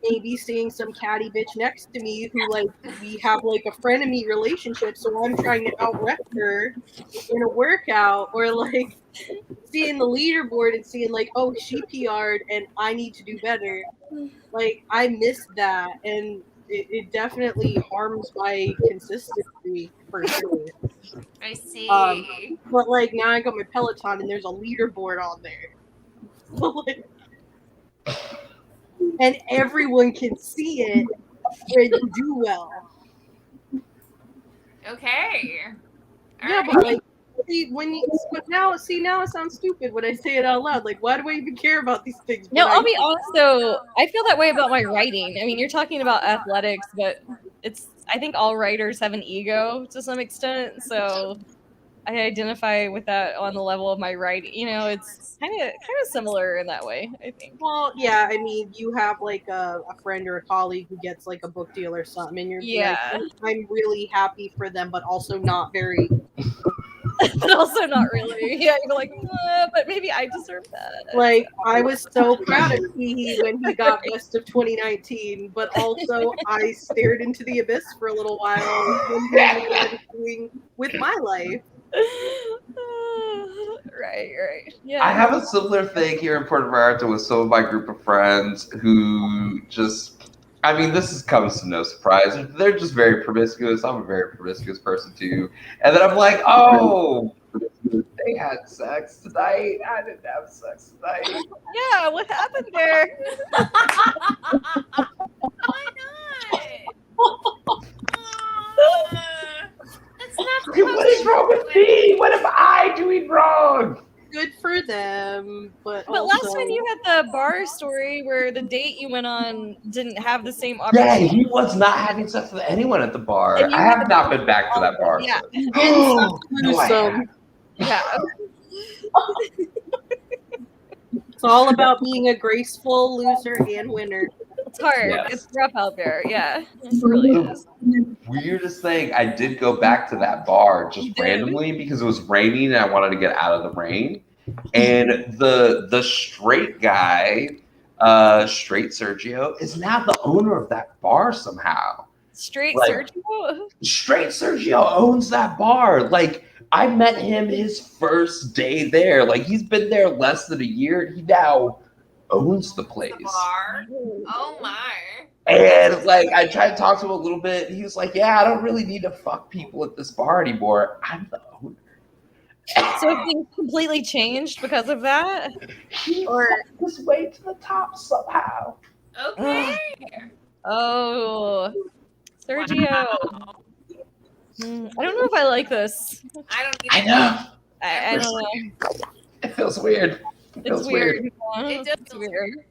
maybe seeing some catty bitch next to me who like we have like a frenemy relationship, so I'm trying to outrep her in a workout, or like seeing the leaderboard and seeing like, oh, she PR'd and I need to do better. Like, I miss that, and it definitely harms my consistency for sure. I see. But like now I got my Peloton and there's a leaderboard on there. So, like, and everyone can see it and do well. Okay. Yeah, but like, now it sounds stupid when I say it out loud. Like, why do I even care about these things? No, I'll be honest though. I feel that way about my writing. I mean, you're talking about athletics, but I think all writers have an ego to some extent, so I identify with that on the level of my writing. It's kind of similar in that way, I think. Well, yeah, I mean, you have like a friend or a colleague who gets like a book deal or something, and you're like, Yeah. I'm really happy for them, but also not very. But also not really. Yeah, you're like, but maybe I deserve that. Like, I was so proud of Teehee when he got Best of 2019, but also I stared into the abyss for a little while wondering what I was doing with my life. Right. Yeah. I have a similar thing here in Puerto Vallarta with some of my group of friends who just, I mean, this comes to no surprise. They're just very promiscuous. I'm a very promiscuous person too. And then I'm like, oh, they had sex tonight. I didn't have sex tonight. Yeah, what happened there? Why not? That's not What is wrong with me? What am I doing wrong? Good for them, but But also, last time you had the bar story where the date you went on didn't have the same Yeah, opportunity. he was not having sex with anyone at the bar. And you I had have not been back to that bar. Yeah. No, I haven't. Yeah. it's all about being a graceful loser and winner. It's hard. Yes. It's rough out there. Yeah. It really is. Weirdest thing, I did go back to that bar You just did? randomly because it was raining and I wanted to get out of the rain. And the straight guy, straight Sergio, is now the owner of that bar somehow. Straight Like- Sergio? Straight Sergio owns that bar. Like, I met him his first day there. Like, he's been there less than a year and he now owns the place. The bar. Oh my. And like, I tried to talk to him a little bit. He was like, "Yeah, I don't really need to fuck people at this bar anymore. I'm the owner." So things completely changed because of that? He Or- fucked his way to the top somehow. Okay. Oh. Sergio. Wow. I don't know if I like this. I don't I either. know. I don't know. It feels weird. It feels It's weird. It does It's feel weird.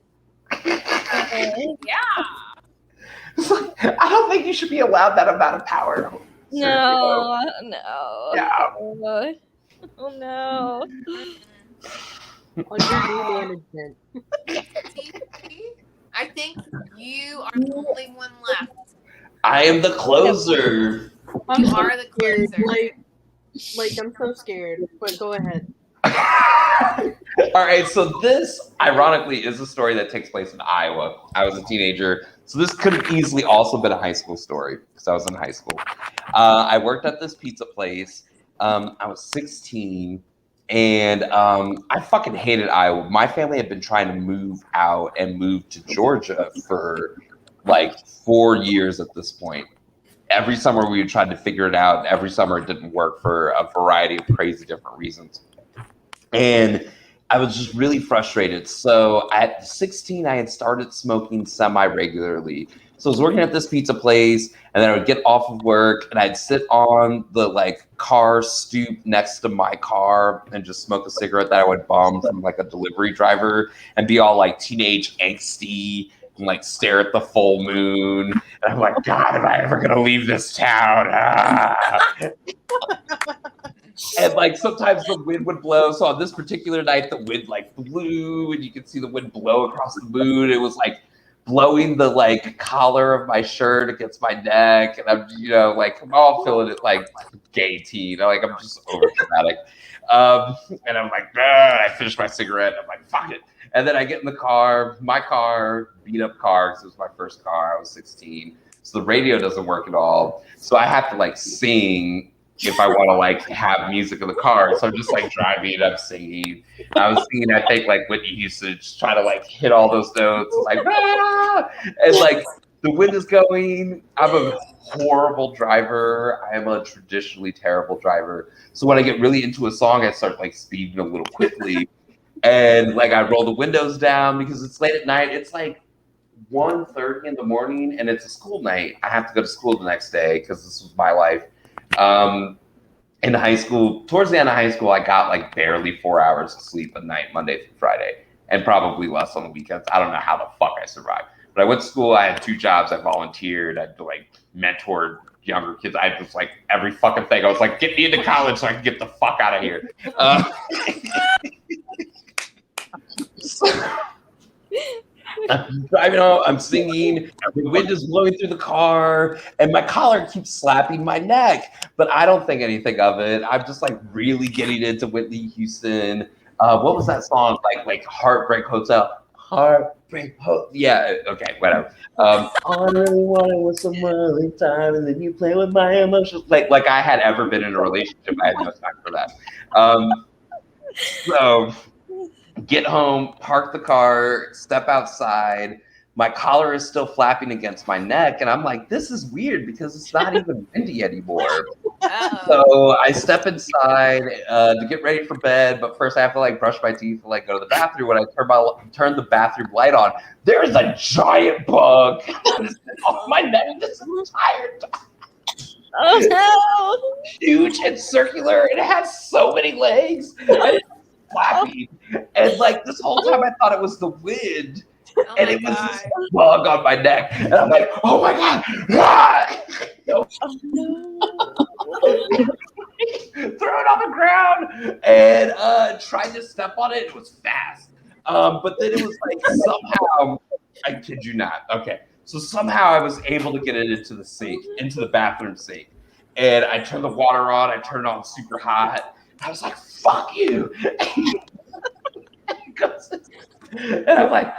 Yeah. It's like, I don't think you should be allowed that amount of power. No. Yeah. Oh no. Under new management. See? I think you are the only one left. I am the closer. I'm You so are the scared. closer. Like I'm so scared. But go ahead. All right, so this ironically is a story that takes place in Iowa. I was a teenager, so this could have easily also been a high school story because I was in high school. I worked at this pizza place. I was 16, and I fucking hated Iowa. My family had been trying to move out and move to Georgia for like 4 years at this point. Every summer we tried to figure it out. Every summer it didn't work for a variety of crazy different reasons. And I was just really frustrated. So at 16, I had started smoking semi-regularly. So I was working at this pizza place, and then I would get off of work, and I'd sit on the like car stoop next to my car and just smoke a cigarette that I would bum from like a delivery driver and be all like teenage angsty and like stare at the full moon. And I'm like, God, am I ever gonna leave this town? Ah. And like sometimes the wind would blow. So on this particular night, the wind like blew, and you could see the wind blow across the moon. It was like blowing the like collar of my shirt against my neck, and I'm like I'm all feeling it like gay teen. Like I'm just over dramatic. And I'm like, I finished my cigarette. I'm like, fuck it. And then I get in the car, my car, beat up car, because it was my first car. I was 16, so the radio doesn't work at all. So I have to like sing if I want to like have music in the car. So I'm just like driving, I'm singing. I was singing, I think like Whitney Houston, just trying to like hit all those notes, like and like the wind is going. I'm a horrible driver. I am a traditionally terrible driver. So when I get really into a song, I start like speeding a little quickly, and like I roll the windows down because it's late at night. It's like 1:30 in the morning, and it's a school night. I have to go to school the next day because this was my life. In high school, towards the end of high school, I got like barely 4 hours of sleep a night, Monday through Friday, and probably less on the weekends. I don't know how the fuck I survived. But I went to school. I had 2 jobs. I volunteered. I like mentored younger kids. I just like every fucking thing. I was like, get me into college so I can get the fuck out of here. I'm driving home, I'm singing, the wind is blowing through the car, and my collar keeps slapping my neck, but I don't think anything of it. I'm just like really getting into Whitney Houston. What was that song? Like Heartbreak Hotel. Heartbreak Hotel. Yeah, okay, whatever. All I really wanted was some early time, and then you play with my emotions. Like I had ever been in a relationship. I had no time for that. So get home, park the car, step outside. My collar is still flapping against my neck, and I'm like, this is weird because it's not even windy anymore. So I step inside to get ready for bed, but first I have to like brush my teeth and like go to the bathroom. When I turn the bathroom light on, there is a giant bug off my neck this entire time. Oh no! Huge and circular. It has so many legs. And it's flappy. And like this whole time I thought it was the wind. And it was this bug on my neck. And I'm like, oh my God. Ah! No. Oh no! Throw it on the ground and tried to step on it. It was fast. But then it was like somehow, I kid you not. Okay. So somehow I was able to get it into the sink, into the bathroom sink. And I turned the water on. I turned it on super hot. I was like, fuck you. And I'm like,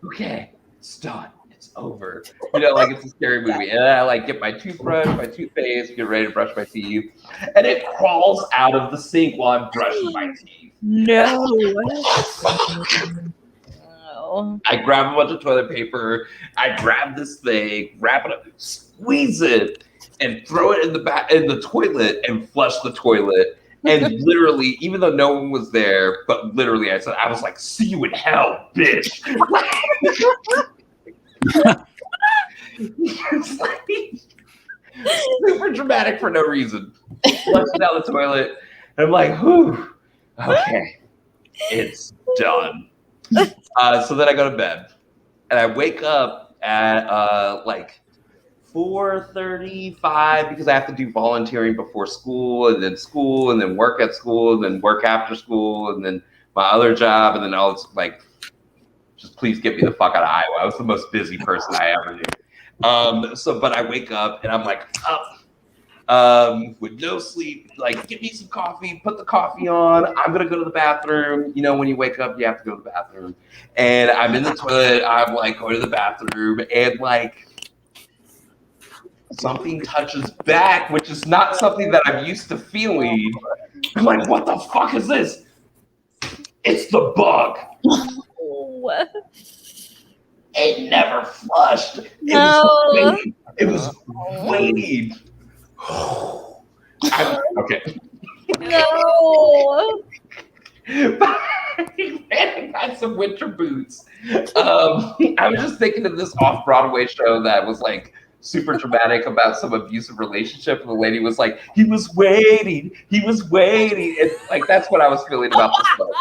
okay, it's done. It's over. You know, like it's a scary movie. And I like get my toothbrush, my toothpaste, get ready to brush my teeth. And it crawls out of the sink while I'm brushing my teeth. No. I grab a bunch of toilet paper. I grab this thing, wrap it up, squeeze it, and throw it in the toilet and flush the toilet. And literally, even though no one was there, but literally, I was like, "See you in hell, bitch!" It's like super dramatic for no reason. Flush it down the toilet, and I'm like, "Whew, okay, it's done." So then I go to bed, and I wake up at like 4:35 because I have to do volunteering before school, and then work at school, and then work after school, and then my other job, and then all it's like, just please get me the fuck out of Iowa. I was the most busy person I ever knew. But I wake up and I'm like up with no sleep, like get me some coffee, put the coffee on. I'm gonna go to the bathroom. You know, when you wake up, you have to go to the bathroom. And I'm in the toilet, I'm like going to the bathroom, and like something touches back, which is not something that I'm used to feeling. I'm like, what the fuck is this? It's the bug. It never flushed. It was waiting. Okay. No. I got some winter boots. I was just thinking of this off-Broadway show that was like super dramatic about some abusive relationship. And the lady was like, he was waiting. And like, that's what I was feeling about this book.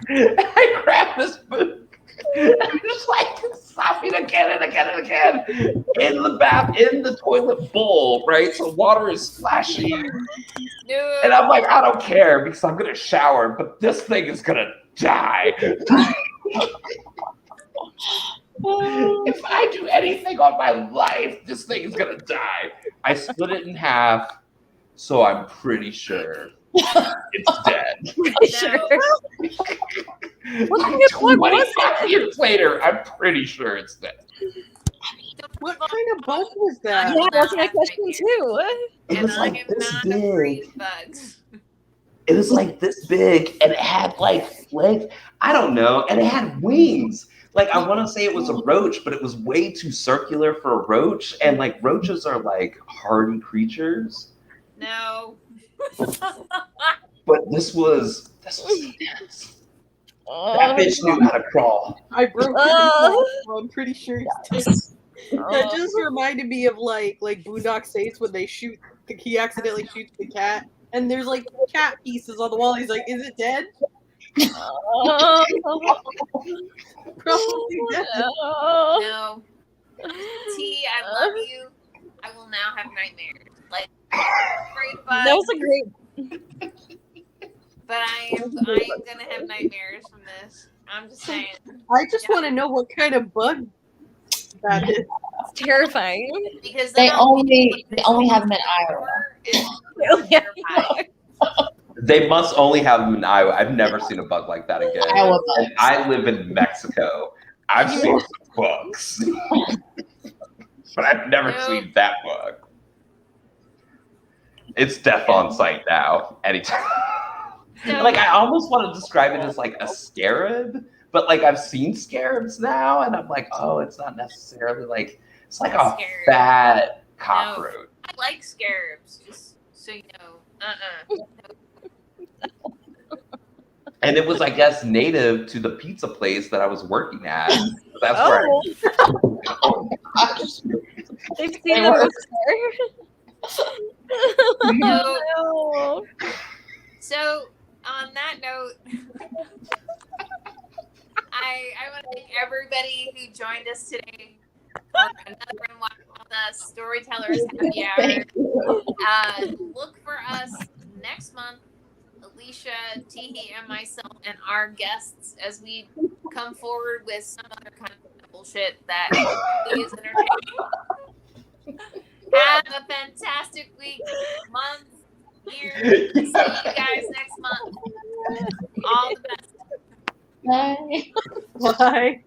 I grabbed this book. I just like stopping again and again and again in the toilet bowl, right? So water is splashing. And I'm like, I don't care because I'm gonna shower, but this thing is gonna die. If I do anything on my life, this thing is gonna die. I split it in half, so I'm pretty sure it's dead. What 25 years later, I'm pretty sure it's dead. What kind of bug was that? Yeah, that's my question too. It was like this big. Bugs. It was like this big, and it had like legs. I don't know, and it had wings. Like I want to say it was a roach, but it was way too circular for a roach. And like roaches are like hardy creatures. No. But this was intense. That bitch knew how to crawl. I broke it. I'm pretty sure it's dead. That just reminded me of like Boondock Saints when they shoot. He accidentally shoots the cat, and there's like cat pieces on the wall. He's like, "Is it dead?" Oh, Probably dead. no. No. T, I love you. I will now have nightmares. Like, great That bug, was a great. but I am gonna have nightmares from this. I'm just saying. I just want to know what kind of bug that is. It's terrifying. Because They then I'll be only have them in Iowa. and terrified. They must only have them in Iowa. I've never seen a bug like that again. Iowa And bugs. I live in Mexico. I've seen some bugs, but I've never Nope. seen that bug. It's death on sight now. Anytime. So, Like, I almost want to describe it as like a scarab, but like I've seen scarabs now, and I'm like, oh, it's not necessarily like, it's like a Scarab. fat cockroach. I like scarabs, just so you know. And it was, I guess, native to the pizza place that I was working at. So that's where Oh, they've seen They the were- rooster. No. Oh, So, on that note, I want to thank everybody who joined us today for another Run Wild with Us Storytellers Happy Hour. Thank you. Look for us next month, Alicia, Teehee, and myself, and our guests as we come forward with some other kind of bullshit that is entertaining. Have a fantastic week, month, year. See you guys next month. All the best. Bye. Bye.